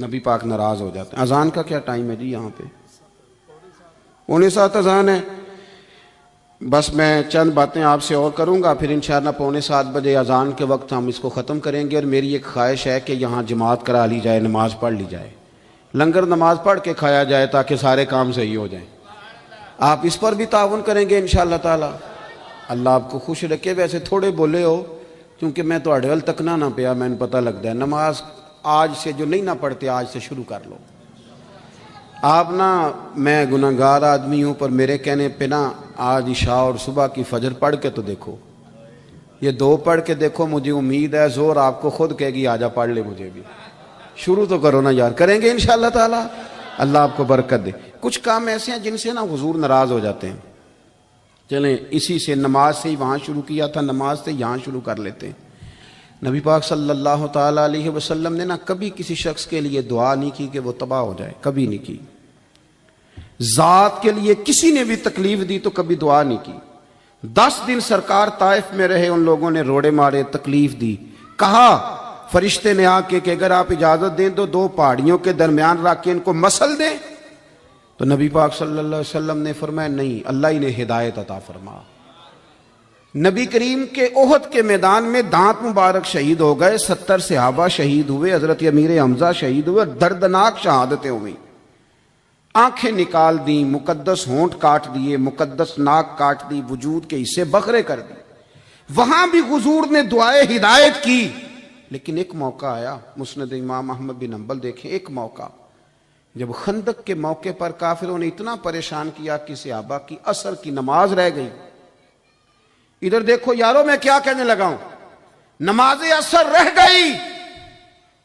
نبی پاک ناراض ہو جاتے ہیں۔ اذان کا کیا ٹائم ہے جی یہاں پہ؟ 6:45 اذان ہے۔ بس میں چند باتیں آپ سے اور کروں گا، پھر انشاءاللہ 6:45 بجے اذان کے وقت ہم اس کو ختم کریں گے۔ اور میری ایک خواہش ہے کہ یہاں جماعت کرا لی جائے، نماز پڑھ لی جائے، لنگر نماز پڑھ کے کھایا جائے تاکہ سارے کام صحیح ہو جائیں۔ آپ اس پر بھی تعاون کریں گے انشاءاللہ تعالی؟ اللہ آپ کو خوش رکھے۔ ویسے تھوڑے بولے ہو کیونکہ میں تو اڑول تک نہ پیا، میں نے پتہ لگتا ہے نماز آج سے جو نہیں نہ پڑھتے آج سے شروع کر لو۔ آپ نا، میں گناہگار آدمی ہوں، پر میرے کہنے پہ نا آج عشاء اور صبح کی فجر پڑھ کے تو دیکھو، یہ 2 پڑھ کے دیکھو، مجھے امید ہے زور آپ کو خود کہے گی آجا پڑھ لے مجھے بھی۔ شروع تو کرو نا یار، کریں گے انشاءاللہ تعالی، اللہ آپ کو برکت دے۔ کچھ کام ایسے ہیں جن سے نا حضور ناراض ہو جاتے ہیں۔ چلیں اسی سے، نماز سے ہی وہاں شروع کیا تھا، نماز سے یہاں شروع کر لیتے ہیں۔ نبی پاک صلی اللہ تعالی علیہ وسلم نے نا کبھی کسی شخص کے لیے دعا نہیں کی کہ وہ تباہ ہو جائے، کبھی نہیں کی۔ ذات کے لیے کسی نے بھی تکلیف دی تو کبھی دعا نہیں کی۔ 10 دن سرکار طائف میں رہے، ان لوگوں نے روڑے مارے، تکلیف دی، کہا فرشتے نے آ کے کہ اگر آپ اجازت دیں تو 2 پہاڑیوں کے درمیان رکھ کے ان کو مسل دیں، تو نبی پاک صلی اللہ علیہ وسلم نے فرمایا نہیں، اللہ ہی نے ہدایت عطا فرما۔ نبی کریم کے احد کے میدان میں دانت مبارک شہید ہو گئے، 70 صحابہ شہید ہوئے، حضرت امیر حمزہ شہید ہوئے، دردناک شہادتیں ہوئیں، آنکھیں نکال دیں، مقدس ہونٹ کاٹ دیے، مقدس ناک کاٹ دی، وجود کے حصے بکھرے کر دی۔ وہاں بھی حضور نے دعائے ہدایت کی، لیکن ایک موقع آیا، مسند امام احمد بن حنبل دیکھیں، ایک موقع جب خندق کے موقع پر کافروں نے اتنا پریشان کیا کہ صحابہ کی عصر کی نماز رہ گئی۔ ادھر دیکھو یارو، میں کیا کہنے لگا ہوں، نماز عصر رہ گئی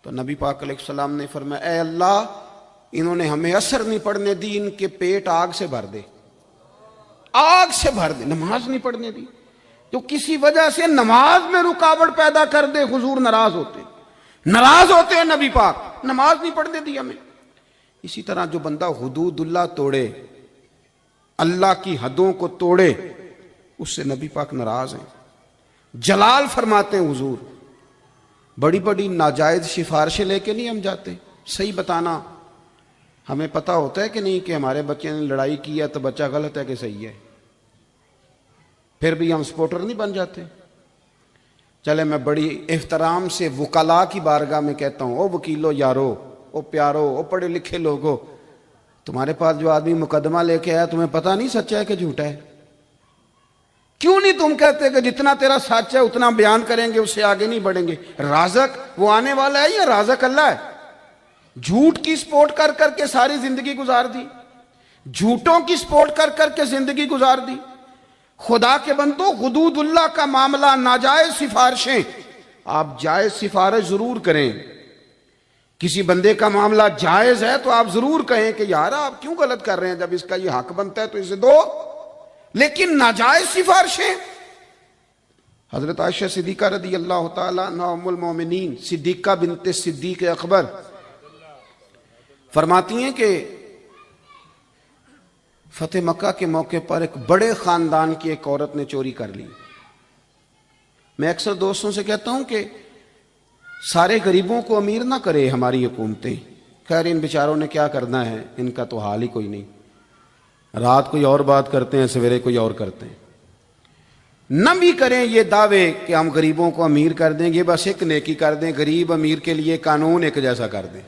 تو نبی پاک علیہ السلام نے فرمایا اے اللہ، انہوں نے ہمیں عصر نہیں پڑھنے دی، ان کے پیٹ آگ سے بھر دے، آگ سے بھر دے، نماز نہیں پڑھنے دی۔ تو کسی وجہ سے نماز میں رکاوٹ پیدا کر دے، حضور ناراض ہوتے ہیں نبی پاک، نماز نہیں پڑھنے دی ہمیں۔ اسی طرح جو بندہ حدود اللہ توڑے، اللہ کی حدوں کو توڑے، اس سے نبی پاک ناراض ہیں۔ جلال فرماتے ہیں حضور، بڑی بڑی ناجائز سفارشیں لے کے نہیں ہم جاتے، صحیح بتانا ہمیں پتہ ہوتا ہے کہ نہیں کہ ہمارے بچے نے لڑائی کی ہے تو بچہ غلط ہے کہ صحیح ہے، پھر بھی ہم سپورٹر نہیں بن جاتے۔ چلے میں بڑی احترام سے وکلاء کی بارگاہ میں کہتا ہوں، او وکیلو یارو، او پیارو، او پڑھے لکھے لوگو، تمہارے پاس جو آدمی مقدمہ لے کے آیا تمہیں پتہ نہیں سچا ہے کہ جھوٹا ہے؟ کیوں نہیں تم کہتے کہ جتنا تیرا سچ ہے اتنا بیان کریں گے، اس سے آگے نہیں بڑھیں گے؟ رازق وہ آنے والا ہے یا رازق اللہ ہے؟ جھوٹ کی سپورٹ کر کر کے ساری زندگی گزار دی، جھوٹوں کی سپورٹ کر کر کے زندگی گزار دی۔ خدا کے بندو، حدود اللہ کا معاملہ، ناجائز سفارشیں، آپ جائز سفارش ضرور کریں۔ کسی بندے کا معاملہ جائز ہے تو آپ ضرور کہیں کہ یار آپ کیوں غلط کر رہے ہیں، جب اس کا یہ حق بنتا ہے تو اسے دو۔ لیکن ناجائز سفارشیں، حضرت عائشہ صدیقہ رضی اللہ تعالیٰ عنہ ام المومنین، صدیقہ بنت صدیق اکبر فرماتی ہیں کہ فتح مکہ کے موقع پر ایک بڑے خاندان کی ایک عورت نے چوری کر لی۔ میں اکثر دوستوں سے کہتا ہوں کہ سارے غریبوں کو امیر نہ کرے ہماری حکومتیں، خیر ان بیچاروں نے کیا کرنا ہے، ان کا تو حال ہی کوئی نہیں، رات کوئی اور بات کرتے ہیں، سویرے کوئی اور کرتے ہیں۔ نہ بھی کریں یہ دعوے کہ ہم غریبوں کو امیر کر دیں گے، بس ایک نیکی کر دیں، غریب امیر کے لیے قانون ایک جیسا کر دیں،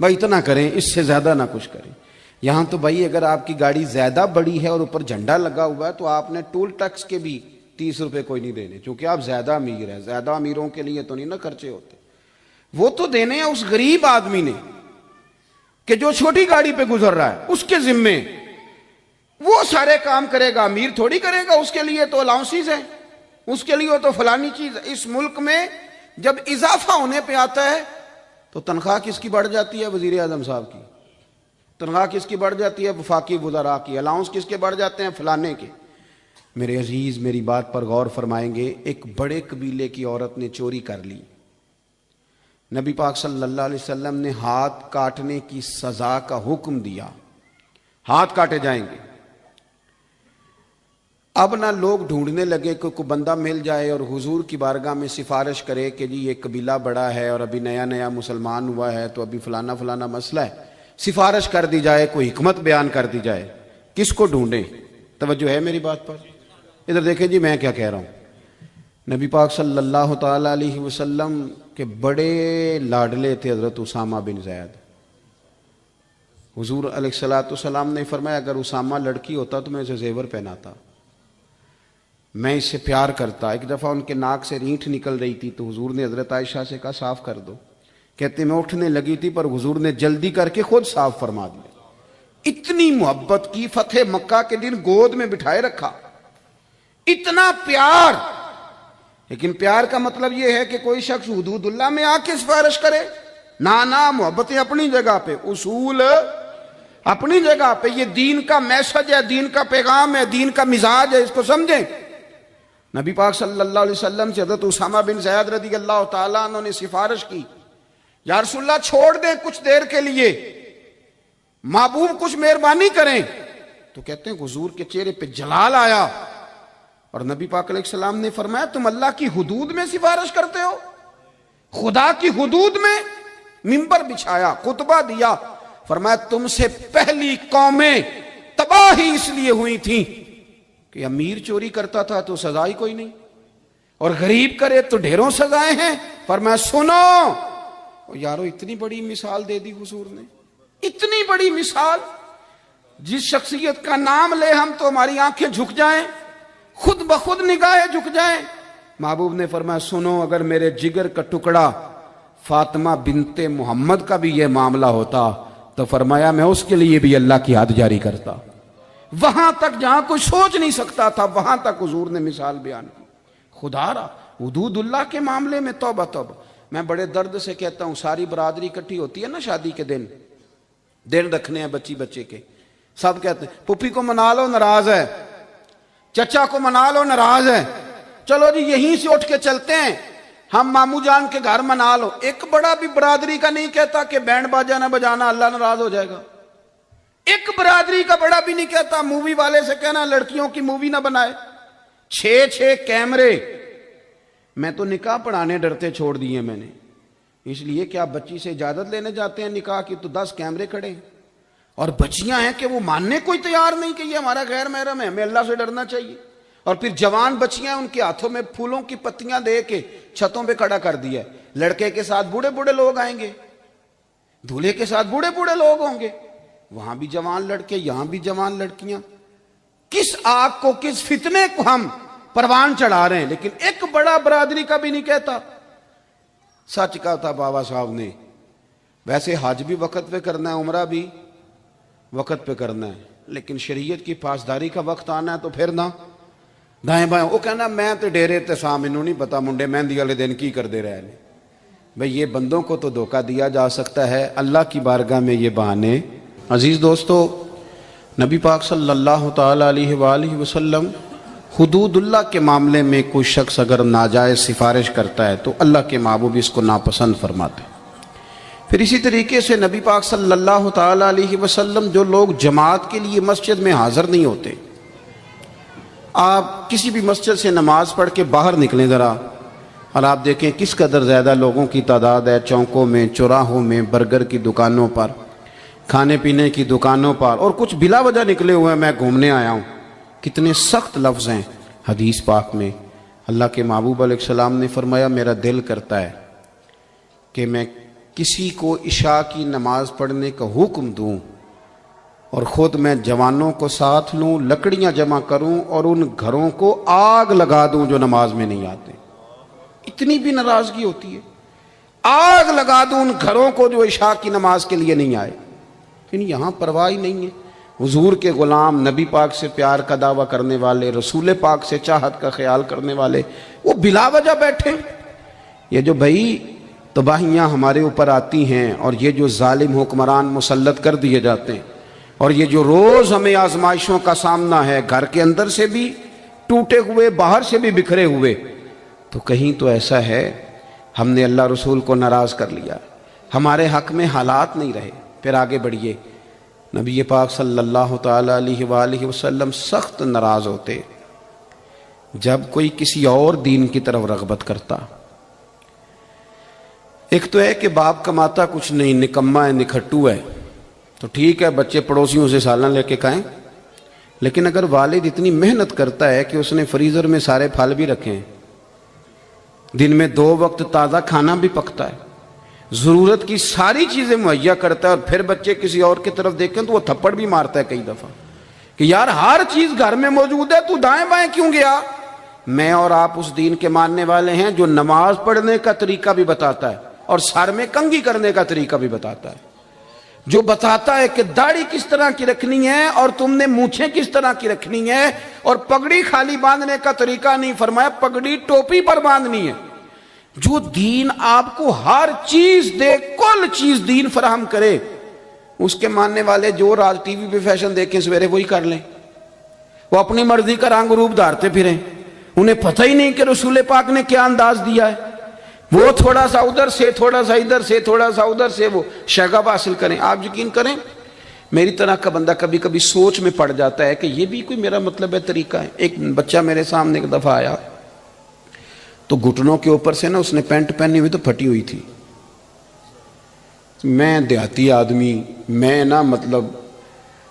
بھائی اتنا کریں، اس سے زیادہ نہ کچھ کریں۔ یہاں تو بھائی اگر آپ کی گاڑی زیادہ بڑی ہے اور اوپر جھنڈا لگا ہوا ہے تو آپ نے ٹول ٹیکس کے بھی 30 روپے کوئی نہیں دینے، چونکہ آپ زیادہ امیر ہیں۔ زیادہ امیروں کے لیے تو نہیں نا خرچے ہوتے، وہ تو دینے ہیں اس غریب آدمی نے کہ جو چھوٹی گاڑی پہ گزر رہا ہے، اس کے ذمے وہ سارے کام کرے گا، امیر تھوڑی کرے گا، اس کے لیے تو الاؤنسز ہیں، اس کے لیے تو فلانی چیز۔ اس ملک میں جب اضافہ ہونے پہ آتا ہے تو تنخواہ کس کی بڑھ جاتی ہے؟ وزیر اعظم صاحب کی تنخواہ کس کی بڑھ جاتی ہے؟ وفاقی وزراء کی۔ الاؤنس کس کے بڑھ جاتے ہیں؟ فلانے کے۔ میرے عزیز میری بات پر غور فرمائیں گے، ایک بڑے قبیلے کی عورت نے چوری کر لی، نبی پاک صلی اللہ علیہ وسلم نے ہاتھ کاٹنے کی سزا کا حکم دیا، ہاتھ کاٹے جائیں گے۔ اب نہ لوگ ڈھونڈنے لگے کہ کوئی بندہ مل جائے اور حضور کی بارگاہ میں سفارش کرے کہ جی یہ قبیلہ بڑا ہے اور ابھی نیا نیا مسلمان ہوا ہے تو ابھی فلانا فلانا مسئلہ ہے، سفارش کر دی جائے، کوئی حکمت بیان کر دی جائے۔ کس کو ڈھونڈیں؟ توجہ ہے میری بات پر؟ ادھر دیکھیں جی میں کیا کہہ رہا ہوں۔ نبی پاک صلی اللہ تعالی علیہ وسلم کے بڑے لاڈلے تھے حضرت اسامہ بن زید۔ حضور علیہ الصلوۃ والسلام نے فرمایا اگر اسامہ لڑکی ہوتا تو میں اسے زیور پہناتا، میں اس سے پیار کرتا۔ ایک دفعہ ان کے ناک سے رینٹھ نکل رہی تھی تو حضور نے حضرت عائشہ سے کہا صاف کر دو، کہتے میں اٹھنے لگی تھی پر حضور نے جلدی کر کے خود صاف فرما دیا۔ اتنی محبت کی، فتح مکہ کے دن گود میں بٹھائے رکھا، اتنا پیار۔ لیکن پیار کا مطلب یہ ہے کہ کوئی شخص حدود اللہ میں آ کے سفارش کرے؟ نہ، محبتیں اپنی جگہ پہ، اصول اپنی جگہ پہ۔ یہ دین کا میسج ہے، دین کا پیغام ہے، دین کا مزاج ہے، اس کو سمجھیں۔ نبی پاک صلی اللہ علیہ وسلم سے حضرت اسامہ بن زید رضی اللہ تعالیٰ عنہ نے سفارش کی، یا رسول اللہ چھوڑ دیں کچھ دیر کے لیے، محبوب کچھ مہربانی کریں۔ تو کہتے ہیں حضور کے چہرے پہ جلال آیا اور نبی پاک علیہ السلام نے فرمایا تم اللہ کی حدود میں سفارش کرتے ہو؟ خدا کی حدود میں؟ منبر بچھایا، خطبہ دیا، فرمایا تم سے پہلی قومیں تباہ ہی اس لیے ہوئی تھیں کہ امیر چوری کرتا تھا تو سزا ہی کوئی نہیں، اور غریب کرے تو ڈھیروں سزائیں ہیں۔ فرمایا سنو یارو، اتنی بڑی مثال دے دی حضور نے، اتنی بڑی مثال۔ جس شخصیت کا نام لے ہم تو ہماری آنکھیں جھک جائیں، خود بخود نگاہیں جھک جائیں۔ محبوب نے فرمایا سنو، اگر میرے جگر کا ٹکڑا فاطمہ بنت محمد کا بھی یہ معاملہ ہوتا تو فرمایا میں اس کے لیے بھی اللہ کی حد جاری کرتا۔ وہاں تک جہاں کوئی سوچ نہیں سکتا تھا، وہاں تک حضور نے مثال بیان کی۔ خدا را حدود اللہ کے معاملے میں توبہ توبہ۔ میں بڑے درد سے کہتا ہوں، ساری برادری اکٹھی ہوتی ہے نا شادی کے دن رکھنے ہیں بچے کے، سب کہتے ہیں پھپھی کو منا لو ناراض ہے، چچا کو منا لو ناراض ہے، چلو جی یہیں سے اٹھ کے چلتے ہیں ہم ماموں جان کے گھر منا لو۔ ایک بڑا بھی برادری کا نہیں کہتا کہ بینڈ باجا نہ بجانا اللہ ناراض ہو جائے گا۔ ایک برادری کا بڑا بھی نہیں کہتا، مووی والے سے کہنا لڑکیوں کی مووی نہ بنائے، 6 کیمرے۔ میں تو نکاح پڑھانے ڈرتے چھوڑ دیے میں نے، اس لیے کہ آپ بچی سے اجازت لینے جاتے ہیں نکاح کی تو 10 کیمرے کھڑے ہیں، اور بچیاں ہیں کہ وہ ماننے کوئی تیار نہیں کہ یہ ہمارا غیر محرم ہے، ہمیں اللہ سے ڈرنا چاہیے۔ اور پھر جوان بچیاں ان کے ہاتھوں میں پھولوں کی پتیاں دے کے چھتوں پہ کھڑا کر دیا ہے، لڑکے کے ساتھ بوڑھے لوگ آئیں گے، دولہے کے ساتھ بوڑھے لوگ ہوں گے، وہاں بھی جوان لڑکے یہاں بھی جوان لڑکیاں۔ کس آگ کو، کس فتنے کو ہم پروان چڑھا رہے ہیں؟ لیکن ایک بڑا برادری کا بھی نہیں کہتا۔ سچ کہا تھا بابا صاحب نے، ویسے حج بھی وقت پہ کرنا ہے، عمرہ بھی وقت پہ کرنا ہے، لیکن شریعت کی پاسداری کا وقت آنا ہے تو پھر نہ دائیں بائیں۔ وہ کہنا میں تو ڈیرے تے سا مینوں نہیں پتا منڈے مہندی والے دن کی کر دے رہے ہیں۔ بھئی یہ بندوں کو تو دھوکہ دیا جا سکتا ہے، اللہ کی بارگاہ میں یہ بہانے۔ عزیز دوستو، نبی پاک صلی اللہ تعالی علیہ وآلہ وسلم حدود اللہ کے معاملے میں کوئی شخص اگر ناجائز سفارش کرتا ہے تو اللہ کے محبوب اس کو ناپسند فرماتے ہیں۔ پھر اسی طریقے سے نبی پاک صلی اللہ تعالی علیہ وسلم جو لوگ جماعت کے لیے مسجد میں حاضر نہیں ہوتے، آپ کسی بھی مسجد سے نماز پڑھ کے باہر نکلیں ذرا اور آپ دیکھیں کس قدر زیادہ لوگوں کی تعداد ہے، چوکوں میں، چوراہوں میں، برگر کی دکانوں پر، کھانے پینے کی دکانوں پر، اور کچھ بلا وجہ نکلے ہوئے ہیں میں گھومنے آیا ہوں۔ کتنے سخت لفظ ہیں حدیث پاک میں۔ اللہ کے محبوب علیہ السلام نے فرمایا میرا دل کرتا ہے کہ میں کسی کو عشاء کی نماز پڑھنے کا حکم دوں اور خود میں جوانوں کو ساتھ لوں، لکڑیاں جمع کروں اور ان گھروں کو آگ لگا دوں جو نماز میں نہیں آتے۔ اتنی بھی ناراضگی ہوتی ہے، آگ لگا دوں ان گھروں کو جو عشاء کی نماز کے لیے نہیں آئے۔ لیکن یہاں پرواہ ہی نہیں ہے۔ حضور کے غلام، نبی پاک سے پیار کا دعویٰ کرنے والے، رسول پاک سے چاہت کا خیال کرنے والے، وہ بلا وجہ بیٹھے۔ یہ جو بھائی تباہیاں ہمارے اوپر آتی ہیں اور یہ جو ظالم حکمران مسلط کر دیے جاتے ہیں اور یہ جو روز ہمیں آزمائشوں کا سامنا ہے، گھر کے اندر سے بھی ٹوٹے ہوئے، باہر سے بھی بکھرے ہوئے، تو کہیں تو ایسا ہے ہم نے اللہ رسول کو ناراض کر لیا، ہمارے حق میں حالات نہیں رہے۔ پھر آگے بڑھیے، نبی پاک صلی اللہ تعالی علیہ وآلہ وسلم سخت ناراض ہوتے جب کوئی کسی اور دین کی طرف رغبت کرتا. ایک تو ہے کہ باپ کماتا کچھ نہیں، نکما ہے، نکھٹو ہے، تو ٹھیک ہے بچے پڑوسیوں سے سالن لے کے کھائیں. لیکن اگر والد اتنی محنت کرتا ہے کہ اس نے فریزر میں سارے پھل بھی رکھے ہیں، دن میں 2 وقت تازہ کھانا بھی پکتا ہے، ضرورت کی ساری چیزیں مہیا کرتا ہے، اور پھر بچے کسی اور کی طرف دیکھیں تو وہ تھپڑ بھی مارتا ہے کئی دفعہ کہ یار ہر چیز گھر میں موجود ہے، تو دائیں بائیں کیوں گیا. میں اور آپ اس دین کے ماننے والے ہیں جو نماز پڑھنے کا طریقہ بھی بتاتا ہے اور سر میں کنگھی کرنے کا طریقہ بھی بتاتا ہے، جو بتاتا ہے کہ داڑھی کس طرح کی رکھنی ہے اور تم نے مونچھیں کس طرح کی رکھنی ہے، اور پگڑی خالی باندھنے کا طریقہ نہیں، فرمایا پگڑی ٹوپی پر باندھنی ہے. جو دین آپ کو ہر چیز دے، کل چیز دین فراہم کرے، اس کے ماننے والے جو راج ٹی وی پہ فیشن دیکھیں سویرے وہی کر لیں. وہ اپنی مرضی کا رنگ روپ دھارتے پھریں، انہیں پتہ ہی نہیں کہ رسول پاک نے کیا انداز دیا ہے. وہ تھوڑا سا ادھر سے، تھوڑا سا ادھر سے، تھوڑا سا ادھر سے وہ شغف حاصل کریں. آپ یقین کریں میری طرح کا بندہ کبھی کبھی سوچ میں پڑ جاتا ہے کہ یہ بھی کوئی میرا مطلب ہے طریقہ ہے. ایک بچہ میرے سامنے ایک دفعہ آیا تو گھٹنوں کے اوپر سے نا اس نے پینٹ پہنی ہوئی تو پھٹی ہوئی تھی. میں دیہاتی آدمی، میں نا مطلب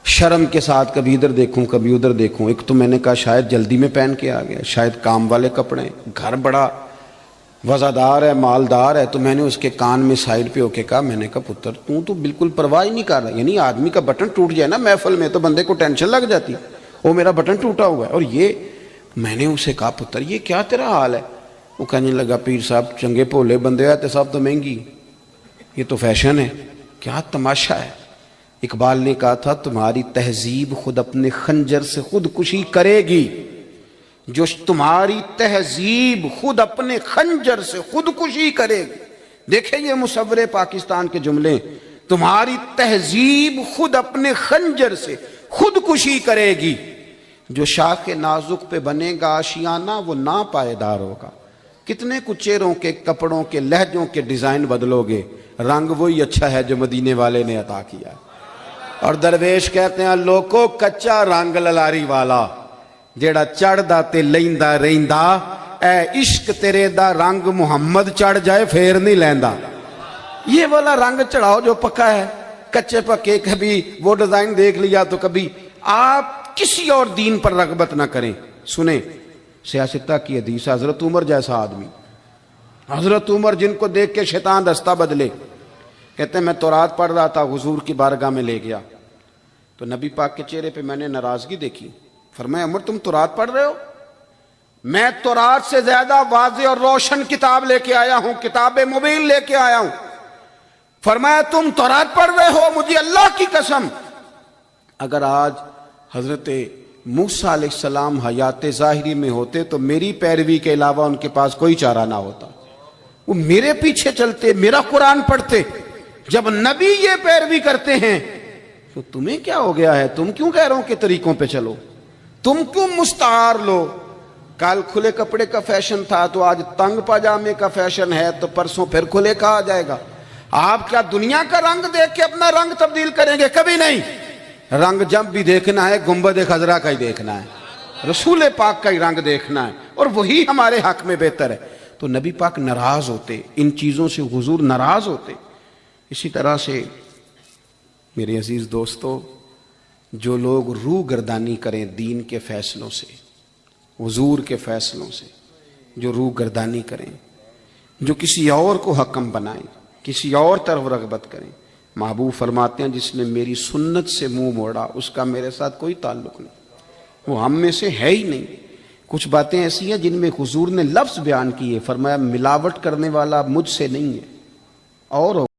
شرم کے ساتھ کبھی ادھر دیکھوں کبھی ادھر دیکھوں. ایک تو میں نے کہا شاید جلدی میں پہن کے آ گیا، شاید کام والے کپڑے ہیں، گھر بڑا وزادار ہے، مالدار ہے. تو میں نے اس کے کان میں سائڈ پہ ہو کے کہا، میں نے کہا پتر تو بالکل پرواہ ہی نہیں کر رہا. یعنی آدمی کا بٹن ٹوٹ جائے نا محفل میں تو بندے کو ٹینشن لگ جاتی، وہ میرا بٹن ٹوٹا ہوا ہے. اور یہ میں نے اسے کہا پتر یہ کیا تیرا حال ہے؟ وہ کہنے لگا پیر صاحب چنگے بھولے بندے آتے صاحب تو مہنگی، یہ تو فیشن ہے. کیا تماشا ہے. اقبال نے کہا تھا تمہاری تہذیب خود اپنے خنجر سے خودکشی کرے گی. جو تمہاری تہذیب خود اپنے خنجر سے خودکشی کرے گی. دیکھیں یہ مصور پاکستان کے جملے، تمہاری تہذیب خود اپنے خنجر سے خودکشی کرے گی. جو شاخ نازک پہ بنے گا آشیانہ وہ نا پائیدار ہوگا. کتنے کچیروں کے کپڑوں کے لہجوں کے ڈیزائن بدلو گے، رنگ وہی اچھا ہے جو مدینے والے نے عطا کیا. اور درویش کہتے ہیں لوکو کچا رنگ للاری والا جیڑا چڑھ دا تے لیندا رہندا، اے عشق تیرے دا رنگ محمد چڑھ جائے پھر نہیں لیندا. یہ والا رنگ چڑھاؤ جو پکا ہے، کچے پکے کبھی وہ ڈیزائن دیکھ لیا تو کبھی. آپ کسی اور دین پر رغبت نہ کریں. سنیں سیاستہ کی حدیث، حضرت عمر جیسا آدمی، حضرت عمر جن کو دیکھ کے شیطان رستہ بدلے، کہتے ہیں میں تورات پڑھ رہا تھا، حضور کی بارگاہ میں لے گیا تو نبی پاک کے چہرے پہ میں نے ناراضگی دیکھی. فرمایا عمر تم تورات پڑھ رہے ہو؟ میں تورات سے زیادہ واضح اور روشن کتاب لے کے آیا ہوں، کتاب مبین لے کے آیا ہوں. فرمایا تم تورات پڑھ رہے ہو؟ مجھے اللہ کی قسم اگر آج حضرت موسیٰ علیہ السلام حیات ظاہری میں ہوتے تو میری پیروی کے علاوہ ان کے پاس کوئی چارہ نہ ہوتا. وہ میرے پیچھے چلتے، میرا قرآن پڑھتے. جب نبی یہ پیروی کرتے ہیں تو تمہیں کیا ہو گیا ہے؟ تم کیوں غیروں کے طریقوں پہ چلو؟ تم کیوں مستعار لو؟ کل کھلے کپڑے کا فیشن تھا تو آج تنگ پاجامے کا فیشن ہے تو پرسوں پھر کھلے کا آ جائے گا. آپ کیا دنیا کا رنگ دیکھ کے اپنا رنگ تبدیل کریں گے؟ کبھی نہیں. رنگ جب بھی دیکھنا ہے گنبد خضرا کا ہی دیکھنا ہے، رسول پاک کا ہی رنگ دیکھنا ہے، اور وہی ہمارے حق میں بہتر ہے. تو نبی پاک ناراض ہوتے، ان چیزوں سے حضور ناراض ہوتے. اسی طرح سے میرے عزیز دوستو، جو لوگ روح گردانی کریں دین کے فیصلوں سے، حضور کے فیصلوں سے، جو روح گردانی کریں، جو کسی اور کو حکم بنائیں، کسی اور طرف رغبت کریں، محبوب فرماتے ہیں جس نے میری سنت سے منہ موڑا اس کا میرے ساتھ کوئی تعلق نہیں، وہ ہم میں سے ہے ہی نہیں. کچھ باتیں ایسی ہیں جن میں حضور نے لفظ بیان کیے، فرمایا ملاوٹ کرنے والا مجھ سے نہیں ہے اور